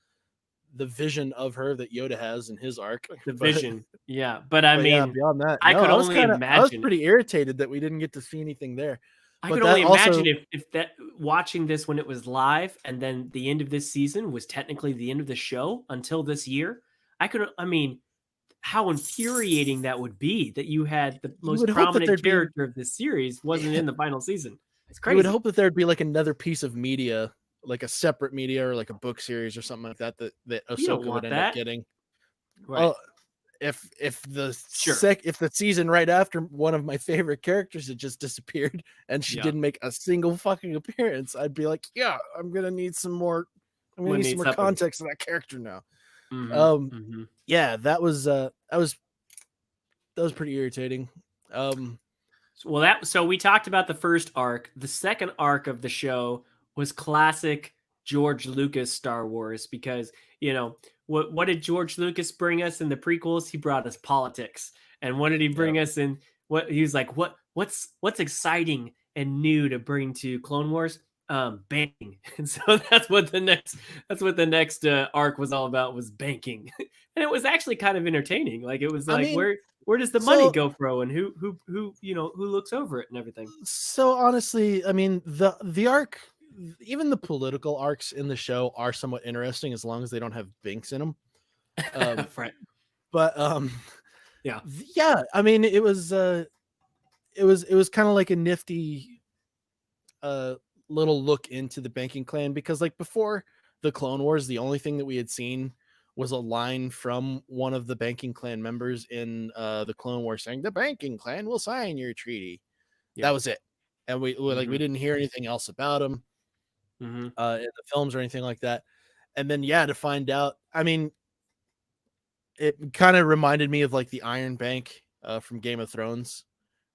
B: vision of her that Yoda has in his arc,
A: vision, yeah. But I mean,
B: yeah, beyond that,
A: I could only imagine.
B: I was pretty irritated that we didn't get to see anything there.
A: I
B: But
A: could
B: that
A: only imagine
B: also,
A: if that watching this when it was live and then the end of this season was technically the end of the show until this year. I mean, how infuriating that would be that you had the
B: you would
A: most
B: hope that
A: prominent
B: there'd be
A: character of this series wasn't in the final season. It's
B: you would
A: crazy.
B: hope that there'd be like another piece of media, like a separate media or like a book series or something like that that
A: You don't
B: Ahsoka would
A: want
B: end up
A: that.
B: getting.
A: Right.
B: Oh, if
A: Sure.
B: if the season right after one of my favorite characters had just disappeared and she
A: Yeah.
B: didn't make a single fucking appearance, I'd be like, yeah, I'm gonna need some more. I'm gonna
A: When
B: need some
A: needs
B: more
A: something.
B: context of that character now.
A: Mhm.
B: Um,
A: Mhm.
B: yeah, that was pretty irritating. Um,
A: Well, that so we talked about the first arc. The second arc of the show was classic George Lucas Star Wars because, what did George Lucas bring us in the prequels? He brought us politics. And what did he
B: yeah,
A: bring us in? What he was like, what's exciting and new to bring to Clone Wars? Banking. And so that's what the next arc was all about, was banking. And it was actually kind of entertaining. Like, it was
B: I
A: like,
B: mean,
A: where does the money
B: so
A: go from, and who looks over it and everything?
B: so honestly, I mean the arc, even the political arcs in the show are somewhat interesting as long as they don't have binks in them. Um,
A: Right.
B: but
A: Yeah.
B: yeah, I mean it was kind of like a nifty uh little look into the banking clan, because like before the Clone Wars, the only thing that we had seen was a line from one of the banking clan members in the Clone Wars saying the banking clan will sign your treaty. That
A: Yeah.
B: was it. And we
A: Mhm.
B: didn't hear anything else about him
A: Mhm.
B: in the films or anything like that. And then yeah, to find out, I mean, it kind of reminded me of like the Iron Bank from Game of Thrones,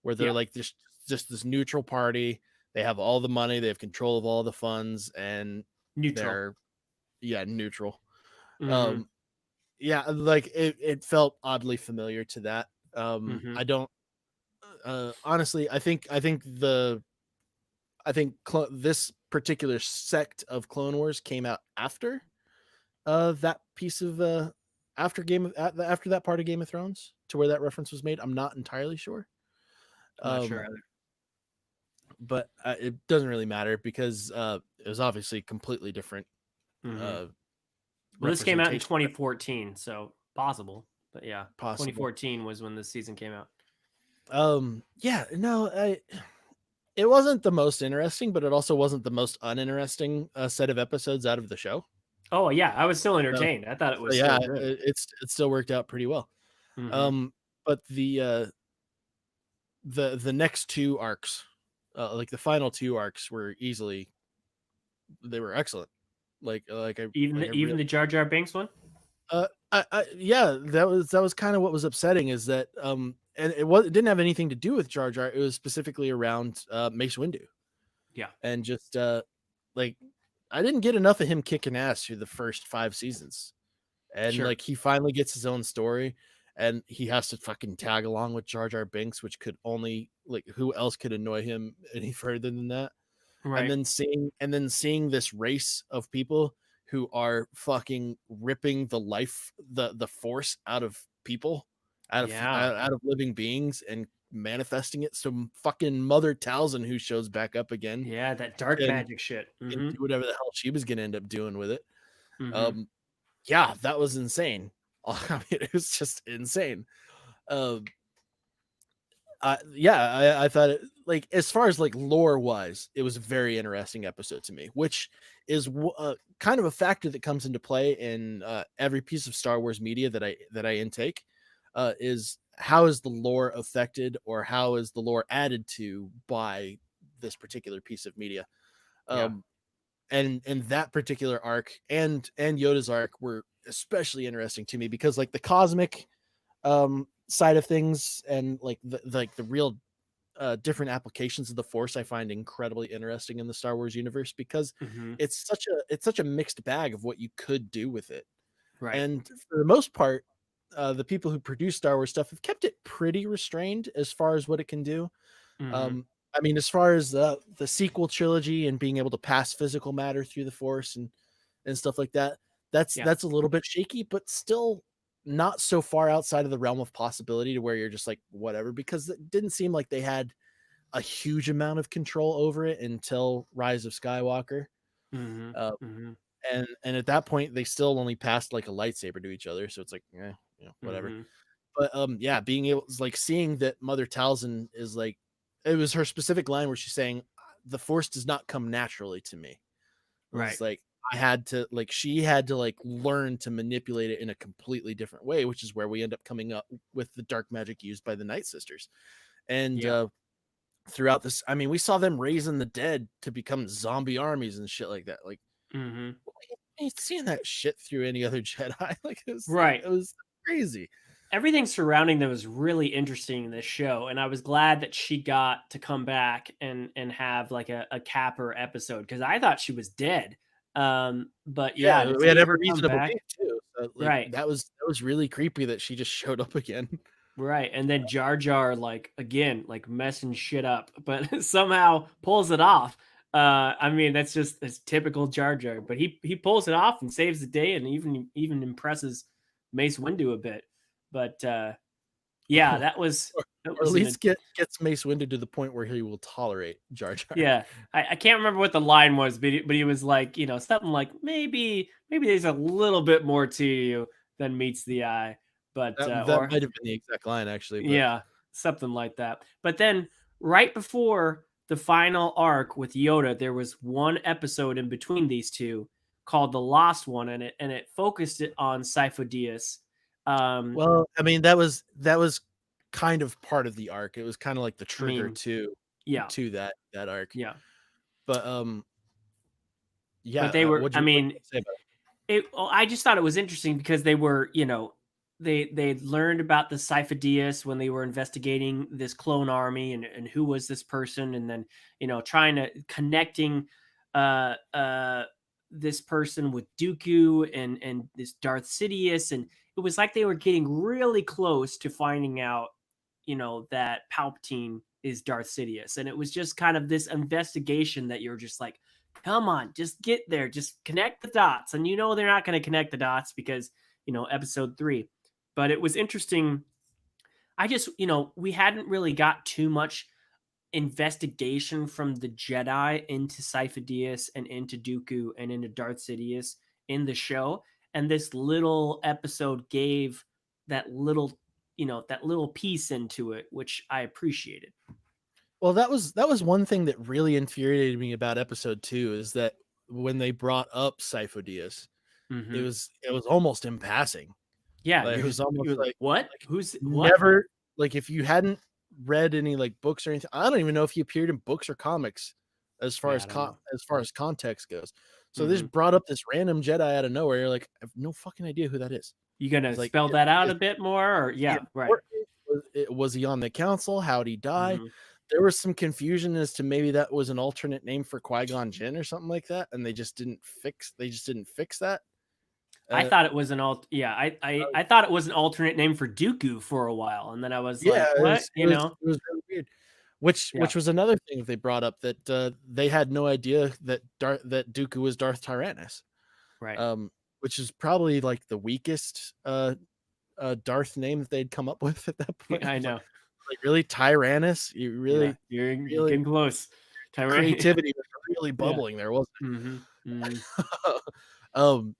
B: where they're
A: Yeah.
B: like just this neutral party. They have all the money, they have control of all the funds, and
A: Neutral.
B: they're yeah neutral.
A: Mhm.
B: Um, yeah, like it felt oddly familiar to that. I
A: Mhm.
B: don't honestly. This particular sect of Clone Wars came out after that piece of after that part of Game of Thrones to where that reference was made. I'm not entirely sure.
A: I'm not sure
B: Um,
A: either.
B: but it doesn't really matter because it was obviously completely different
A: Mhm.
B: uh,
A: Well, this came out in
B: representation.
A: 2014, so possible. But yeah,
B: Possible.
A: 2014 was when the season came out.
B: Yeah, no, it wasn't the most interesting, but it also wasn't the most uninteresting set of episodes out of the show.
A: Oh, yeah, I was still
B: So,
A: entertained. I thought it
B: so
A: was
B: yeah,
A: still good.
B: it still worked out pretty well.
A: Mhm.
B: Um, but the next two arcs, like the final two arcs, were easily they were excellent.
A: Even
B: I
A: the even
B: really
A: the Jar Jar Binks one?
B: yeah, that was kind of what was upsetting, is that and it didn't have anything to do with Jar Jar. It was specifically around Mace Windu,
A: Yeah.
B: and just like I didn't get enough of him kicking ass through the first 5 seasons, and
A: Sure.
B: like he finally gets his own story, and he has to fucking tag along with Jar Jar Binks, which could only like who else could annoy him any further than that? And
A: Right.
B: then seeing this race of people who are fucking ripping the force out of people,
A: Yeah.
B: out of living beings, and manifesting it. So fucking Mother Talzin, who shows back up again,
A: Yeah, that dark
B: and
A: magic shit.
B: and do
A: Mhm.
B: whatever the hell she was gonna end up doing with it.
A: Mhm.
B: um yeah, that was insane. I mean, it was just insane. um yeah, I thought it, like, as far as like lore wise, it was a very interesting episode to me, which is kind of a factor that comes into play in every piece of Star Wars media that I intake. Is how is the lore affected, or how is the lore added to by this particular piece of media?
A: Yeah.
B: Um, and that particular arc and Yoda's arc were especially interesting to me because like the cosmic side of things, and like the real different applications of the force, I find incredibly interesting in the Star Wars universe, because
A: Mhm.
B: it's such a mixed bag of what you could do with it.
A: Right.
B: And for the most part, the people who produce Star Wars stuff have kept it pretty restrained as far as what it can do.
A: Mhm.
B: I mean, as far as the sequel trilogy and being able to pass physical matter through the force and stuff like that,
A: Yeah.
B: that's a little bit shaky, but still not so far outside of the realm of possibility to where you're just like whatever, because it didn't seem like they had a huge amount of control over it until Rise of Skywalker.
A: Mm-hmm.
B: Uh,
A: Mm-hmm.
B: and at that point, they still only passed like a lightsaber to each other, so it's like, whatever.
A: Mm-hmm.
B: But yeah, being able, like, seeing that Mother Talzin is like, it was her specific line where she's saying, "The Force does not come naturally to me." It
A: Right.
B: was like, I had to, like, she had to like learn to manipulate it in a completely different way, which is where we end up coming up with the dark magic used by the Night Sisters. And
A: Yeah.
B: throughout this, I mean, we saw them raising the dead to become zombie armies and shit like that. Like,
A: Mm-hmm.
B: I ain't seeing that shit through any other Jedi. Like,
A: Right.
B: it was crazy.
A: Everything surrounding them was really interesting in this show, and I was glad that she got to come back and have like a capper episode, because I thought she was dead. But yeah,
B: Yeah,
A: to
B: we had
A: see her
B: every
A: come
B: reason to
A: back,
B: believe too. So, like,
A: right,
B: that was really creepy that she just showed up again.
A: right, and then Jar Jar, like, again, like messing shit up, but somehow pulls it off. I mean, that's typical Jar Jar, but he pulls it off and saves the day, and even impresses Mace Windu a bit. But yeah, that
B: Or at
A: was an
B: least gets Mace Windu to the point where he will tolerate Jar Jar.
A: yeah. I can't remember what the line was, but he was like, something like, maybe there's a little bit more to you than meets the eye, but
B: That
A: or
B: might have been the exact line, actually, but
A: yeah, something like that. But then right before the final arc with Yoda, there was one episode in between these two called The Lost One, and it focused it on Sifo Dyas.
B: well, I mean, that was kind of part of the arc. It was kind of like the
A: I
B: trigger
A: mean, yeah,
B: to that arc.
A: yeah.
B: But yeah,
A: But they were, I
B: what
A: mean,
B: you say about
A: I just thought it was interesting because they were, they learned about the Sifo-Dyas when they were investigating this clone army, and who was this person, and then trying to connecting uh uh this person with Dooku and this Darth Sidious, and it was like they were getting really close to finding out that Palpatine is Darth Sidious, and it was just kind of this investigation that you're just like, come on, just get there, just connect the dots. And they're not going to connect the dots because episode 3. But it was interesting. I just, we hadn't really got too much investigation from the Jedi into Sifo-Dyas and into Dooku and into Darth Sidious in the show, and this little episode gave that little that little piece into it, which I appreciated.
B: Well, that was one thing that really infuriated me about episode 2, is that when they brought up Sifo Dyas,
A: Mm-hmm.
B: it was almost in passing.
A: Yeah,
B: Like, it was almost
A: you're
B: like
A: what? Who's what?
B: never, like, if you hadn't read any like books or anything, I don't even know if he appeared in books or comics as far
A: Yeah,
B: as
A: I don't know.
B: as far as context goes. So they
A: Mm-hmm.
B: just brought up this random Jedi out of nowhere. You're like, I have no fucking idea who that is.
A: You gonna
B: It's like,
A: spell that out
B: is
A: a bit more, or
B: he
A: yeah, right?
B: important? Was he on the council? How'd he die?
A: Mm-hmm.
B: There was some confusion as to maybe that was an alternate name for Qui-Gon Jinn or something like that, and they just didn't fix that.
A: I
B: Uh,
A: thought it was an yeah, I thought it was an alternate name for Dooku for a while, and then I was
B: yeah,
A: like, what?
B: it was really weird. Which
A: Yeah,
B: was another thing they brought up, that they had no idea that that Dooku was Darth Tyrannus.
A: right.
B: Which is probably like the weakest Darth name that they'd come up with at that point.
A: I know.
B: Like, really, Tyrannus? You
A: Yeah,
B: really,
A: you're
B: really,
A: getting close. Tyrant.
B: creativity was really
A: Yeah.
B: bubbling there, wasn't
A: Mm-hmm. Mm-hmm.
B: it?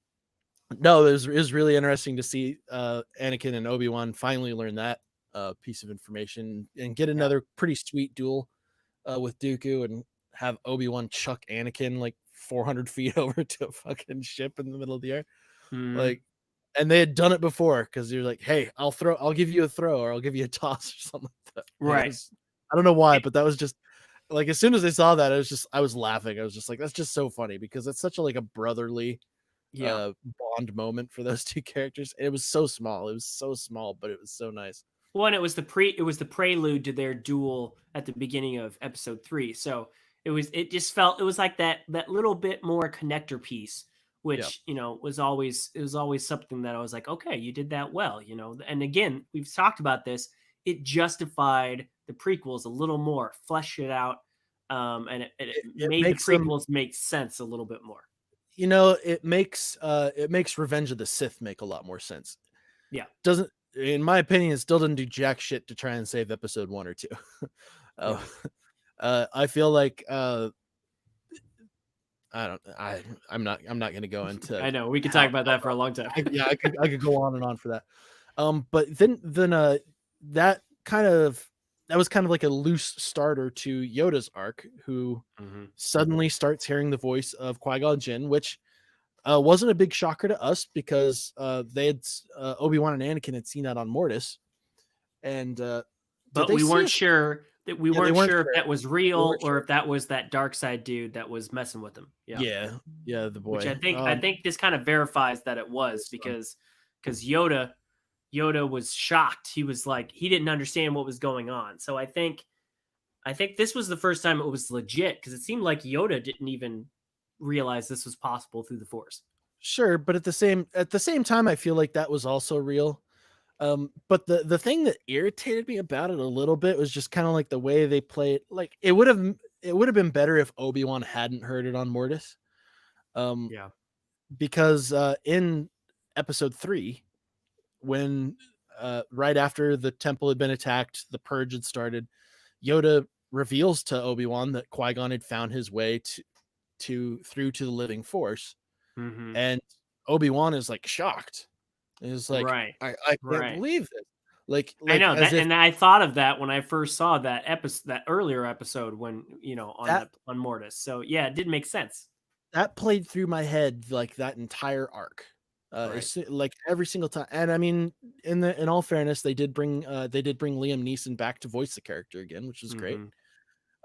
B: No, it was really interesting to see Anakin and Obi-Wan finally learn that piece of information and get
A: Yeah.
B: another pretty sweet duel with Dooku, and have Obi-Wan chuck Anakin like 400 feet over to a fucking ship in the middle of the air.
A: Mm-hmm.
B: Like, and they had done it before, because you're like, hey, I'll give you a throw, or I'll give you a toss or something like that. Like,
A: Right.
B: I don't know why, but that was just like, as soon as I saw that, I was laughing. I was just like, that's just so funny, because it's such a like a brotherly
A: Yeah.
B: bond moment for those two characters. It was so small. It was so small, but it was so nice.
A: Well, and it was the prelude to their duel at the beginning of episode 3. So it just felt, it was like that little bit more connector piece,
B: Yeah.
A: which was always something that I was like, okay, you did that well, And again, we've talked about this. It justified the prequels a little more, fleshed it out, and it
B: It
A: made the
B: makes them,
A: prequels make sense a little bit more.
B: it makes Revenge of the Sith make a lot more sense.
A: Yeah.
B: Doesn't, in my opinion, it still doesn't do jack shit to try and save episode 1 or 2.
A: Yeah.
B: I feel like I'm not gonna go into
A: I know we could talk
B: how
A: about that for a long time.
B: I could go on and on for that. But then that kind of that was kind of like a loose starter to Yoda's arc, who suddenly starts hearing the voice of Qui-Gon Jinn, which wasn't a big shocker to us because they had Obi-Wan and Anakin had seen that on Mortis, and did
A: But
B: they
A: we
B: see
A: weren't
B: us?
A: sure that we
B: Yeah, they
A: weren't
B: weren't
A: sure if
B: sure.
A: that was
B: They
A: real
B: weren't
A: or
B: sure.
A: if that was that dark side dude that was messing with him. Yeah.
B: Yeah, the
A: Which I
B: boy.
A: think I think this kind of verifies that it was because Yoda was shocked. He was like he didn't understand what was going on. So I think this was the first time it was legit because it seemed like Yoda didn't even realize this was possible through the Force.
B: Sure, but at the same time, I feel like that was also real. But the thing that irritated me about it a little bit was just kind of like the way they played. Like it would have been better if Obi-Wan hadn't heard it on Mortis. Um,
A: Yeah.
B: because in episode 3, when right after the temple had been attacked, the purge had started, Yoda reveals to Obi-Wan that Qui-Gon had found his way to through to the living force,
A: Mm-hmm.
B: and Obi-Wan is like shocked. It's like
A: Right.
B: I can't
A: Right.
B: believe this.
A: I
B: Like
A: know
B: as
A: that,
B: if
A: and I thought of that when I first saw that episode, that earlier episode when on
B: that
A: the on Mortis. So yeah, it did make sense.
B: that played through my head like that entire arc.
A: Right.
B: Like every single time. And I mean, in all fairness, they did bring Liam Neeson back to voice the character again, which was great.
A: Hmm.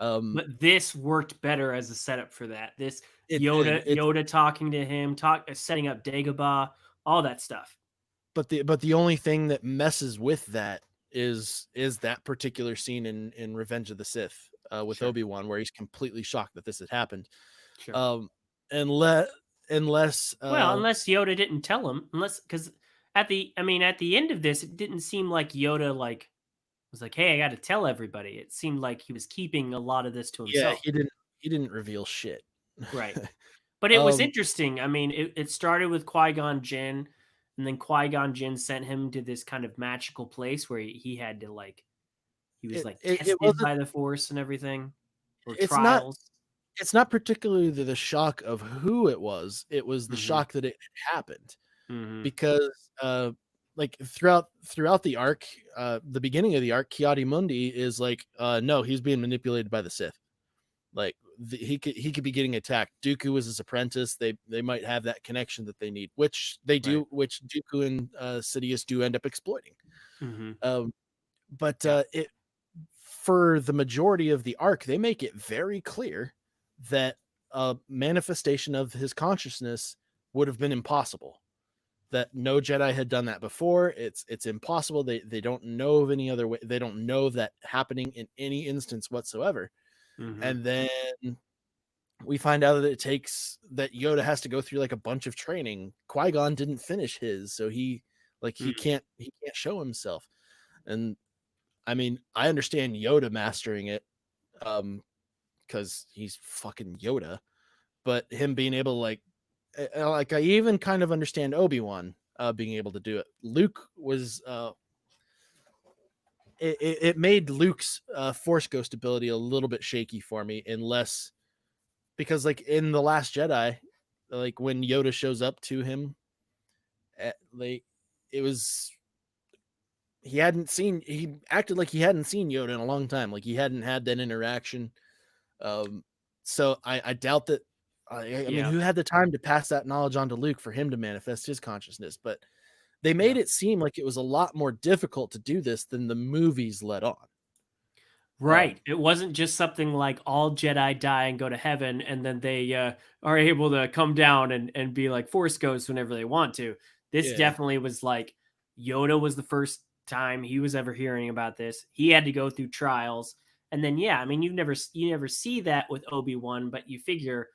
B: Um,
A: But this worked better as a setup for that. This
B: it did.
A: Yoda talking to him, setting up Dagobah, all that stuff.
B: But the only thing that messes with that is that particular scene in Revenge of the Sith with
A: Sure.
B: Obi-Wan, where he's completely shocked that this had happened.
A: Sure.
B: Um, unless unless
A: Well, unless Yoda didn't tell him, unless because at the end of this, it didn't seem like Yoda was like, "Hey, I got to tell everybody." It seemed like he was keeping a lot of this to
B: yeah,
A: himself.
B: he didn't reveal shit.
A: Right. But it was
B: um,
A: interesting. I mean, it started with Qui-Gon Jinn, and then Qui-Gon Jinn sent him to this kind of magical place where he had to he was like
B: it
A: tested
B: wasn't.
A: by the Force and everything, or
B: It's not.
A: trials.
B: It's not particularly the shock of who it was. It was the
A: Hmm.
B: shock that it had happened
A: Hmm.
B: because like throughout the arc, the beginning of the arc, Kiadi Mundi is like, no, he's being manipulated by the Sith. Like he could be getting attacked. Dooku was his apprentice. They might have that connection that they need, which they
A: Right.
B: do, which Dooku and Sidious do end up exploiting.
A: Hmm.
B: Um, but
A: Yeah.
B: it for the majority of the arc, they make it very clear that a manifestation of his consciousness would have been impossible. That no Jedi had done that before. It's impossible. They don't know of any other way. They don't know that happening in any instance whatsoever.
A: Hmm.
B: And then we find out that it takes that Yoda has to go through like a bunch of training. Qui-Gon didn't finish his, so he can't show himself. And I mean, I understand Yoda mastering it, because he's fucking Yoda, but him being able to like I even kind of understand Obi-Wan being able to do it. Luke was it made Luke's Force Ghost ability a little bit shaky for me, unless because like in the Last Jedi, like when Yoda shows up to him, like it was he acted like he hadn't seen Yoda in a long time, like he hadn't had that interaction. So I doubt that. I mean,
A: Yeah.
B: who had the time to pass that knowledge on to Luke for him to manifest his consciousness? But they made
A: Yeah.
B: it seem like it was a lot more difficult to do this than the movies let on.
A: Right. It wasn't just something like all Jedi die and go to heaven, and then they are able to come down and be like Force ghosts whenever they want to. This
B: Yeah,
A: definitely was like Yoda was the first time he was ever hearing about this. He had to go through trials, and then yeah, I mean you never see that with Obi-Wan, but you figure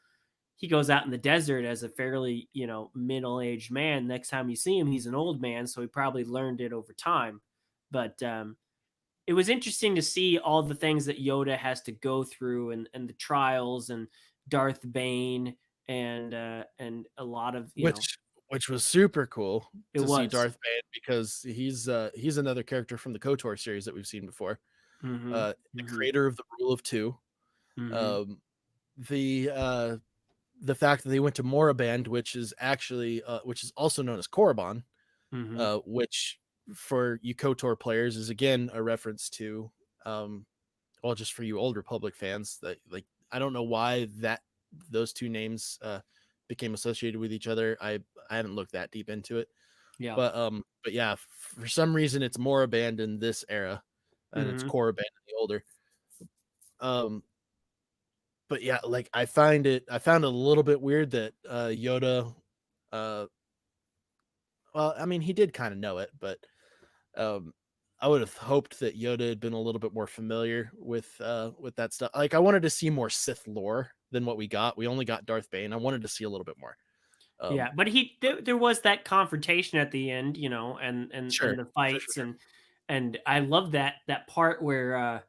A: he goes out in the desert as a fairly middle-aged man. Next time you see him, he's an old man, so he probably learned it over time. But it was interesting to see all the things that Yoda has to go through and the trials and Darth Bane and a lot of
B: which was super cool
A: it
B: to see
A: was.
B: Darth Bane because he's another character from the KOTOR series that we've seen before.
A: Hmm.
B: The
A: Hmm.
B: creator of the Rule of Two.
A: Mm-hmm.
B: Um, the fact that they went to Moraband, which is actually which is also known as Korriban,
A: Mm-hmm.
B: which for you KOTOR players is again a reference to well, just for you Old Republic fans, that like I don't know why that those two names became associated with each other. I haven't looked that deep into it,
A: Yeah.
B: but yeah, for some reason it's Moraband in this era, and it's
A: Mm-hmm.
B: Korriban in the older. Um, but yeah, like I found it a little bit weird that Yoda, uh, well, I mean he did kind of know it, but um, I would have hoped that Yoda had been a little bit more familiar with that stuff. Like I wanted to see more Sith lore than what we got. We only got Darth Bane. I wanted to see a little bit more.
A: Yeah,
B: Um,
A: but there was that confrontation at the end, you know, and
B: sure,
A: the
B: sure, sure,
A: fights,
B: sure.
A: and I love that part where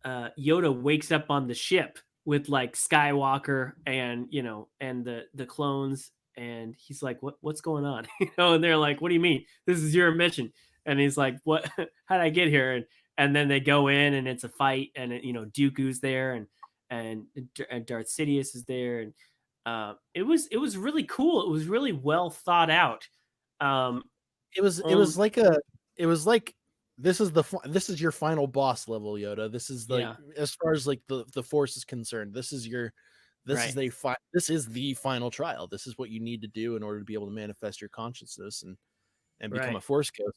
A: Yoda wakes up on the ship with like Skywalker and and the clones, and he's like, what's going on?" And they're like, "What do you mean? This is your mission?" And he's like, "What? How'd I get here?" And then they go in, and it's a fight, and Dooku's there, and Darth Sidious is there, and it was really cool. It was really well thought out. Um,
B: It
A: on
B: was like a it was like this is your final boss level, Yoda. This is like
A: Yeah,
B: as far as like the Force is concerned.
A: right,
B: This is the final trial. This is what you need to do in order to be able to manifest your consciousness and become
A: right.
B: a Force ghost.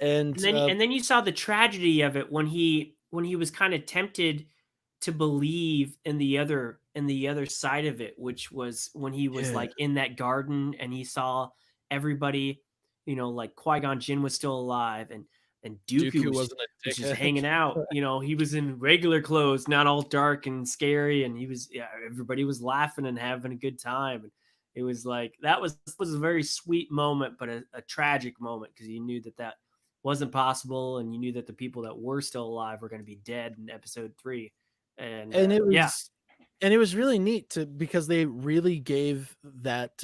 B: And
A: And then you saw the tragedy of it when he was kind of tempted to believe in the other side of it, which was when he was
B: yeah,
A: like in that garden and he saw everybody, like Qui-Gon Jinn was still alive, and Dooku
B: Dooku wasn't a
A: was just
B: dickhead.
A: hanging out. He was in regular clothes, not all dark and scary, and he was yeah, everybody was laughing and having a good time. And it was like that was a very sweet moment, but a tragic moment because you knew that wasn't possible, and you knew that the people that were still alive were going to be dead in episode 3. And
B: and
A: yeah,
B: it was really neat to because they really gave that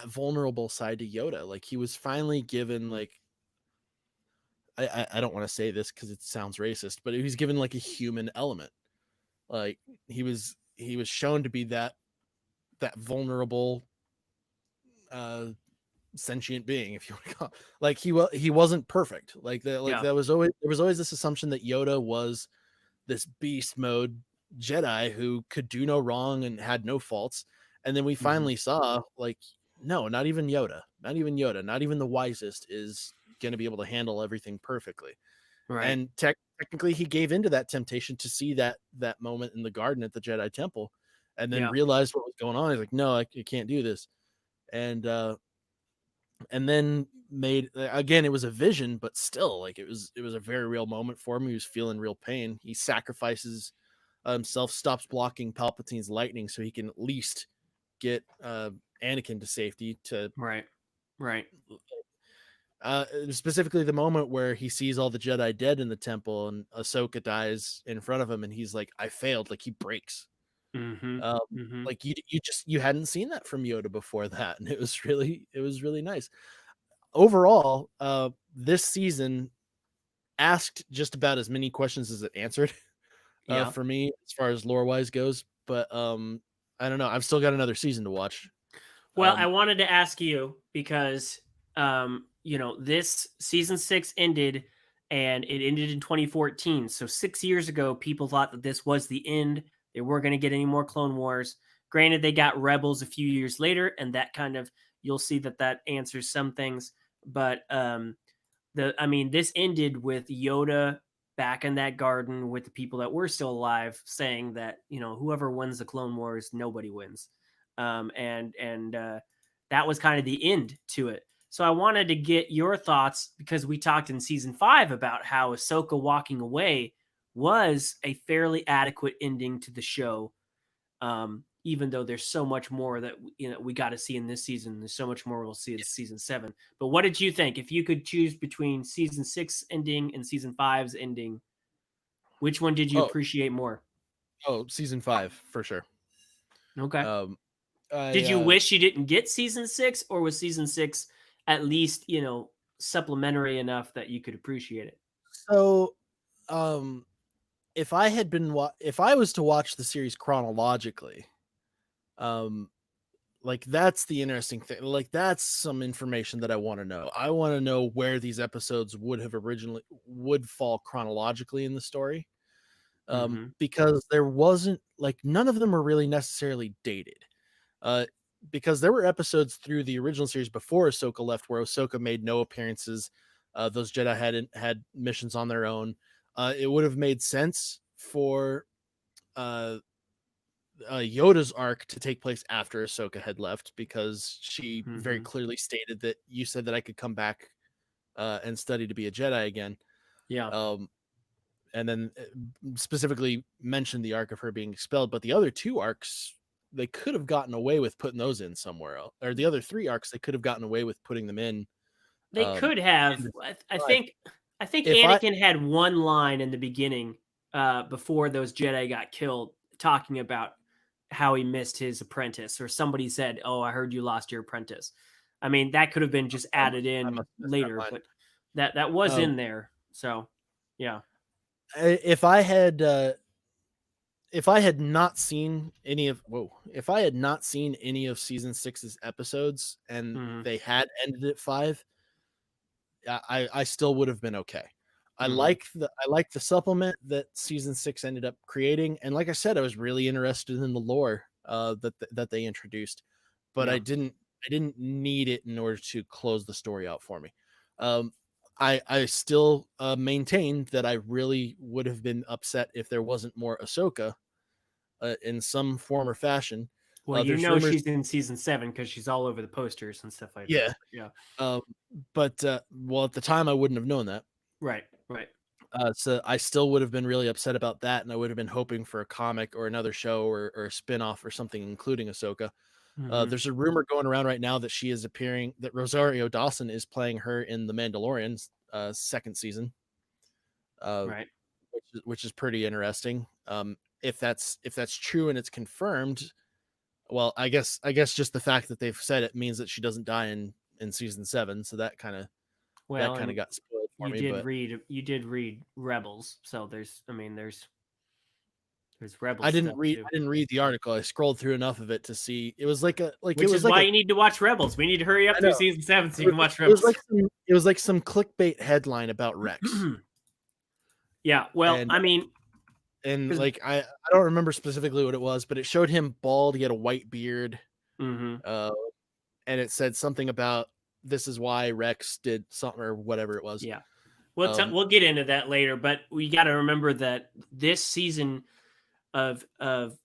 B: vulnerable side to Yoda. Like he was finally given like I don't want to say this because it sounds racist, but he was given like a human element. Like he was shown to be that vulnerable uh sentient being, if you want to call it. Like he wasn't perfect.
A: yeah,
B: That was always there was always this assumption that Yoda was this beast mode Jedi who could do no wrong and had no faults. And then we
A: hmm,
B: finally saw like no, not even Yoda, not even the wisest is going to be able to handle everything perfectly.
A: right,
B: And technically he gave into that temptation to see that moment in the garden at the Jedi temple and then
A: yeah,
B: realized what was going on. He's like, no, I can't do this. And then made again it was a vision, but still like it was a very real moment for him. He was feeling real pain. He sacrifices himself, stops blocking Palpatine's lightning so he can at least get Anakin to safety to
A: right, right,
B: specifically the moment where he sees all the Jedi dead in the temple and Ahsoka dies in front of him and he's like, I failed. Like he breaks.
A: hmm,
B: Um,
A: hmm,
B: like you hadn't seen that from Yoda before that, and it was really nice. Overall, this season asked just about as many questions as it answered
A: yeah.
B: for me as far as lore wise goes. But I don't know. I've still got another season to watch.
A: Well, I wanted to ask you because this season 6 ended, and it ended in 2014. So 6 years ago people thought that this was the end. They weren't going to get any more Clone Wars. Granted, they got Rebels a few years later, and that kind of you'll see that answers some things, but this ended with Yoda back in that garden with the people that were still alive, saying that whoever wins the Clone Wars, nobody wins, and that was kind of the end to it. So I wanted to get your thoughts because we talked in season 5 about how Ahsoka walking away was a fairly adequate ending to the show, even though there's so much more that we got to see in this season. There's so much more we'll see in season 7. But what did you think? If you could choose between season 6 ending and season 5's ending, which one did you
B: oh
A: appreciate more?
B: season 5 for sure.
A: Okay.
B: Um, I
A: Did you wish you didn't get season 6, or was season 6 at least supplementary enough that you could appreciate it?
B: so um if I was to watch the series chronologically, like that's the interesting thing. Like that's some information that I want to know. I want to know where these episodes would fall chronologically in the story. Because there wasn't like none of them are really necessarily dated. Because there were episodes through the original series before Ahsoka left where Ahsoka made no appearances. Those Jedi had missions on their own. It would have made sense for uh, Yoda's arc to take place after Ahsoka had left because she very clearly stated that you said that I could come back and study to be a Jedi again.
A: Yeah.
B: And then specifically mentioned the arc of her being expelled, but the other two arcs they could have gotten away with putting those in somewhere else, or the other three arcs they could have gotten away with putting them in.
A: They could have. I think
B: if
A: Anakin had one line in the beginning before those Jedi got killed, talking about how he missed his apprentice, or somebody said, "Oh, I heard you lost your apprentice." I mean, that could have been just added in later, but that was in there. So, yeah.
B: If I had not seen any of season 6's episodes and they had ended at 5, I still would have been okay. I like the supplement that season 6 ended up creating, and like I said, I was really interested in the lore that they introduced, but I didn't need it in order to close the story out for me. I still maintain that I really would have been upset if there wasn't more Ahsoka in some form or fashion.
A: Well, she's in season 7 because she's all over the posters and stuff like that. Yeah.
B: But well, at the time I wouldn't have known that.
A: Right.
B: So I still would have been really upset about that, and I would have been hoping for a comic or another show or a spin-off or something including Ahsoka. There's a rumor going around right now that she is appearing, that Rosario Dawson is playing her in The Mandalorian's second season.
A: Right.
B: Which is pretty interesting. If that's true and it's confirmed, well, I guess just the fact that they've said it means that she doesn't die in season 7. So that kind of got spoiled for me.
A: You did read Rebels, so there's Rebels.
B: I didn't read the article. I scrolled through enough of it to see it was like
A: why you need to watch Rebels. We need to hurry up through season 7 so you can watch Rebels.
B: It was like some clickbait headline about Rex.
A: Yeah, well, I
B: don't remember specifically what it was, but it showed him bald. He had a white beard, and it said something about this is why Rex did something or whatever it was.
A: Yeah, we'll get into that later, but we got to remember that this season of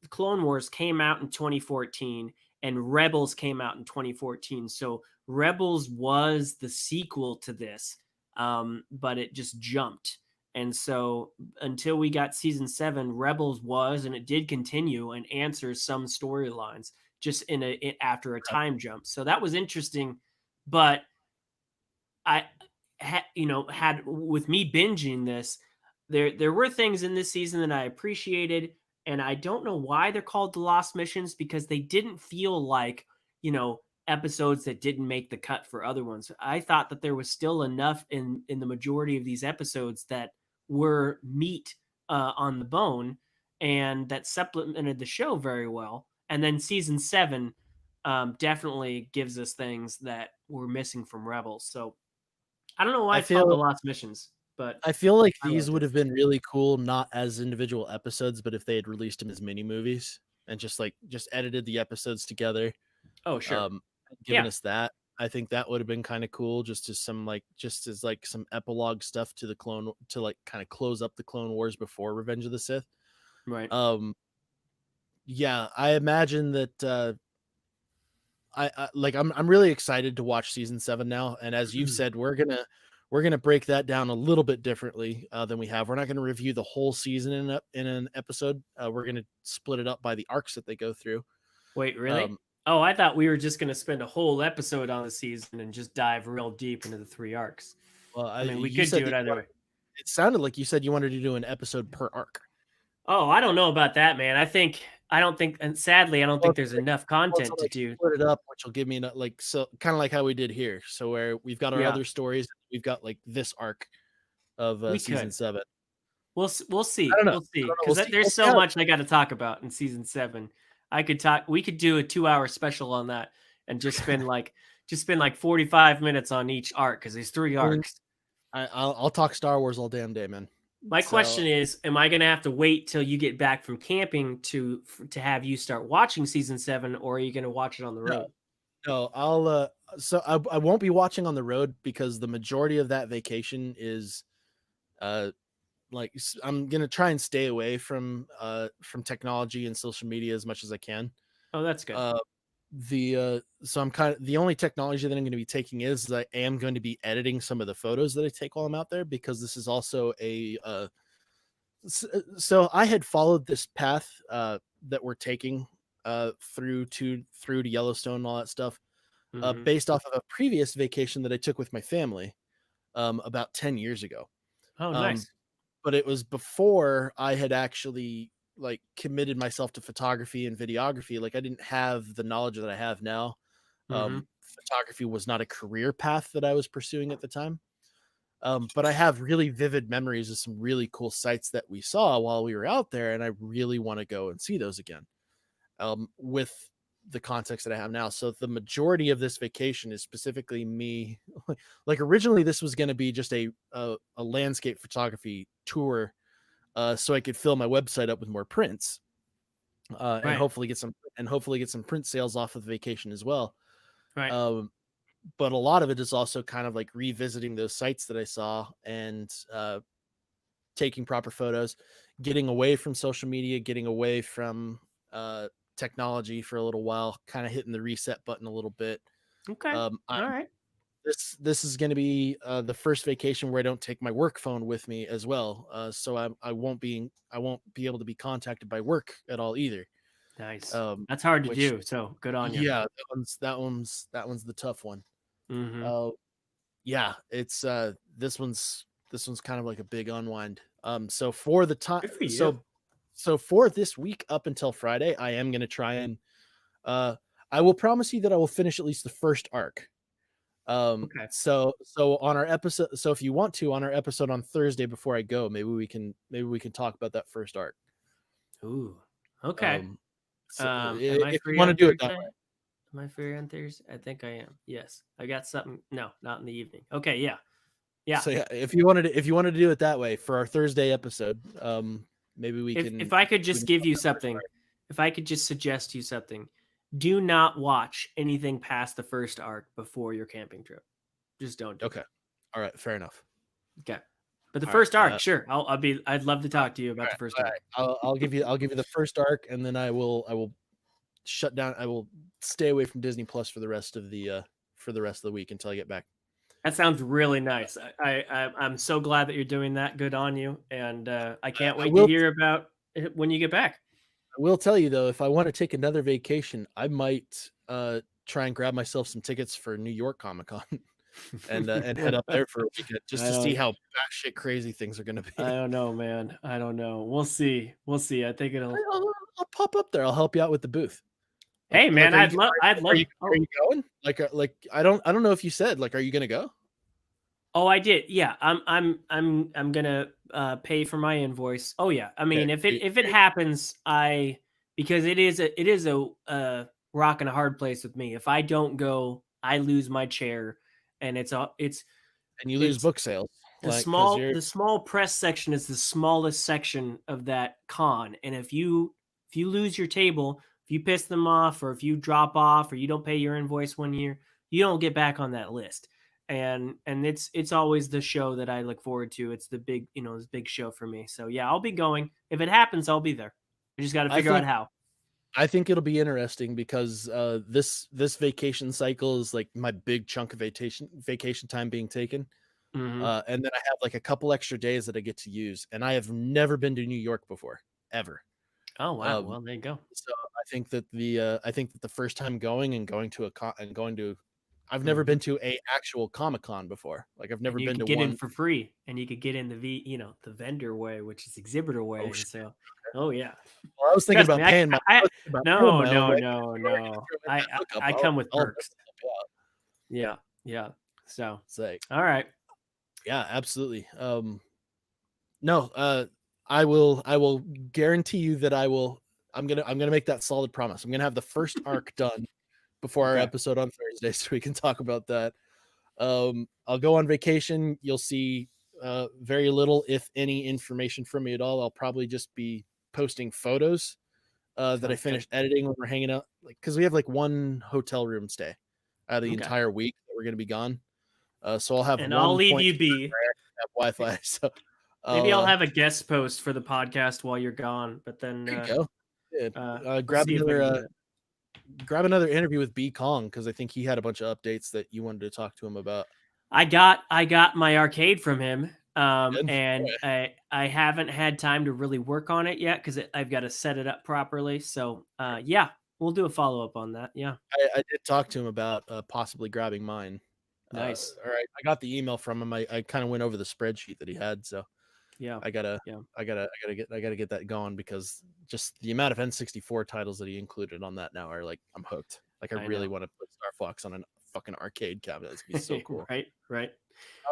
A: Clone Wars came out in 2014, and Rebels came out in 2014. So Rebels was the sequel to this, but it just jumped. And so until we got season 7, Rebels was, and it did continue and answer some storylines just after a time jump. So that was interesting. But I had with me binging this, there were things in this season that I appreciated. And I don't know why they're called the Lost Missions, because they didn't feel like, episodes that didn't make the cut for other ones. I thought that there was still enough in the majority of these episodes that were meat on the bone and that supplemented the show very well. And then season 7 definitely gives us things that were missing from Rebels. So I don't know why it's called the Lost Missions. But
B: I feel like these would have been really cool, not as individual episodes, but if they had released them as mini movies and just edited the episodes together.
A: Oh, sure.
B: Giving us that, I think that would have been kind of cool, just as some epilogue stuff to the clone, to like kind of close up the Clone Wars before Revenge of the Sith.
A: Right.
B: Yeah, I imagine that. I'm really excited to watch season 7 now, and as you've said, we're gonna break that down a little bit differently than we have. We're not going to review the whole season in an episode. We're going to split it up by the arcs that they go through.
A: Wait, really? I thought we were just going to spend a whole episode on the season and just dive real deep into the 3 arcs.
B: Well,
A: I mean, we could do it either way.
B: It sounded like you said you wanted to do an episode per arc.
A: Oh, I don't know about that, man. And sadly, I don't think there's enough content to do.
B: Split it up, which will give me kind of like how we did here. So where we've got our other stories, we've got like this arc of season 7.
A: We'll
B: I
A: see.
B: don't know.
A: We'll
B: I
A: see
B: don't know.
A: because
B: We'll
A: there's
B: see
A: so
B: how.
A: much I got to talk about in season 7. I could talk. We could do a 2-hour special on that and just spend like 45 minutes on each arc because there's 3
B: I mean,
A: arcs.
B: I'll talk Star Wars all damn day, man.
A: My
B: So
A: question is, am I going to have to wait till you get back from camping to have you start watching season 7, or are you going to watch it on the
B: no,
A: road?
B: no, I'll so I won't be watching on the road because the majority of that vacation is uh I'm gonna try and stay away from technology and social media as much as I can.
A: Oh, that's good.
B: Uh so I'm kind of the only technology that I'm going to be taking is I am going to be editing some of the photos that I take while I'm out there because this is also so I had followed this path that we're taking through to Yellowstone and all that stuff
A: Hmm.
B: based off of a previous vacation that I took with my family about 10 years ago.
A: Oh,
B: Um,
A: nice.
B: but it was before I had actually like committed myself to photography and videography. Like I didn't have the knowledge that I have now.
A: Hmm.
B: Photography was not a career path that I was pursuing at the time. But I have really vivid memories of some really cool sites that we saw while we were out there, and I really want to go and see those again. With the context that I have now. So the majority of this vacation is specifically me. Like originally, this was going to be just a landscape photography tour, so I could fill my website up with more prints, and
A: Right.
B: hopefully get some print sales off of the vacation as well.
A: Right.
B: Um, but a lot of it is also kind of like revisiting those sites that I saw and taking proper photos, getting away from social media, getting away from technology for a little while, kind of hitting the reset button a little bit.
A: Okay.
B: I'm
A: All right.
B: this is going to be the first vacation where I don't take my work phone with me as well. So I won't be able to be contacted by work at all either.
A: Nice.
B: Um,
A: That's hard to
B: which
A: do. So good on you.
B: yeah, that one's the tough one.
A: Hmm.
B: Uh, yeah, it's this one's kind of like a big unwind. So for the time,
A: Good for you.
B: so for this week up until Friday, I am going to try and uh I will promise you that I will finish at least the first arc.
A: Okay.
B: So on our episode, so if you want to on our episode on Thursday before I go, maybe we can talk about that first arc.
A: Ooh. Okay.
B: Um so
A: Am I
B: if you
A: free
B: want to
A: on
B: do it that
A: Thursday? Am I free on Thursday? I think I am. Yes. I got something. No, not in the evening. Okay. Yeah. Yeah.
B: So yeah, if you wanted to do it that way for our Thursday episode, maybe we
A: If
B: can
A: I could
B: we
A: just
B: can
A: give
B: talk
A: you
B: that first
A: something,
B: arc.
A: if I could just suggest you something, do not watch anything past the first arc before your camping trip. Just don't do it.
B: Okay. All right, fair enough.
A: Okay. But the
B: All right.
A: first arc, sure. I'd love to talk to you about the first
B: All
A: arc.
B: right. I'll give you the first arc, and then I will shut down. I will stay away from Disney Plus for the rest of the week until I get back.
A: That sounds really nice. I'm so glad that you're doing that. Good on you. And I can't
B: I
A: wait to
B: will
A: hear about it when you get back.
B: I will tell you though, if I want to take another vacation, I might try and grab myself some tickets for New York Comic Con and head up there for a weekend just
A: I
B: to see
A: don't
B: how batshit crazy things are going to
A: I
B: be.
A: don't know, man. I don't know. We'll see. We'll see. I think it'll
B: I'll pop up there. I'll help you out with the booth.
A: Hey man,
B: Are you
A: I'd
B: are
A: love
B: you are
A: oh
B: you going? Like I don't know if you said like are you gonna go?
A: oh I did. Yeah. I'm gonna pay for my invoice. Oh yeah. I
B: Okay,
A: mean
B: great,
A: if it
B: great.
A: happens, I because it is a rock and a hard place with me. If I don't go, I lose my chair and
B: And you lose
A: it's
B: book sales, like because you're
A: the small press section is the smallest section of that con, and if you lose your table, if you piss them off, or if you drop off, or you don't pay your invoice 1 year, you don't get back on that list. And it's always the show that I look forward to. It's the big this big show for me. So yeah, I'll be going. If it happens, I'll be there. I just got to
B: I
A: figure out
B: think
A: how.
B: I think it'll be interesting because this vacation cycle is like my big chunk of vacation time being taken.
A: Hmm.
B: And then I have like a couple extra days that I get to use, and I have never been to New York before, ever.
A: Oh wow,
B: Um,
A: well there you go.
B: so I think that the first time going to a con and going to I've never
A: Hmm.
B: been to a actual Comic Con before. Like I've never
A: And you
B: been
A: could
B: to
A: get in
B: one.
A: for free, and you could get in the vendor way, which is exhibitor
B: Oh
A: way. And
B: shit.
A: so, oh yeah,
B: Well, I was thinking
A: trust me,
B: about paying my I was thinking about paying
A: no,
B: my own
A: no,
B: way. But if
A: no,
B: you were gonna
A: no.
B: throw in that hookup,
A: I come with
B: I'll
A: perks.
B: definitely help you out.
A: Yeah, yeah. So,
B: It's like,
A: all right.
B: yeah, absolutely. No, I will guarantee you that I'm gonna make that solid promise. I'm gonna have the first arc done before our episode on Thursday, so we can talk about that. I'll go on vacation. You'll see very little, if any, information from me at all. I'll probably just be posting photos that I finished editing when we're hanging out, like because we have like one hotel room stay out of the entire week that we're gonna be gone. So I'll have
A: and
B: one
A: I'll leave
B: point
A: you be.
B: have Wi-Fi. So
A: Maybe I'll have a guest post for the podcast while you're gone. But then
B: there you go.
A: we'll
B: grab another interview with B Kong, because I think he had a bunch of updates that you wanted to talk to him about.
A: I got my arcade from him, and I haven't had time to really work on it yet because I've got to set it up properly. So yeah, we'll do a follow up on that. Yeah,
B: I did talk to him about possibly grabbing mine.
A: Nice.
B: All right, I got the email from him. I kind of went over the spreadsheet that he had, so
A: yeah,
B: I gotta get that going, because just the amount of N64 titles that he included on that now are like, I'm hooked. Like I really want to put Star Fox on a fucking arcade cabinet. It's gonna be so cool.
A: Right.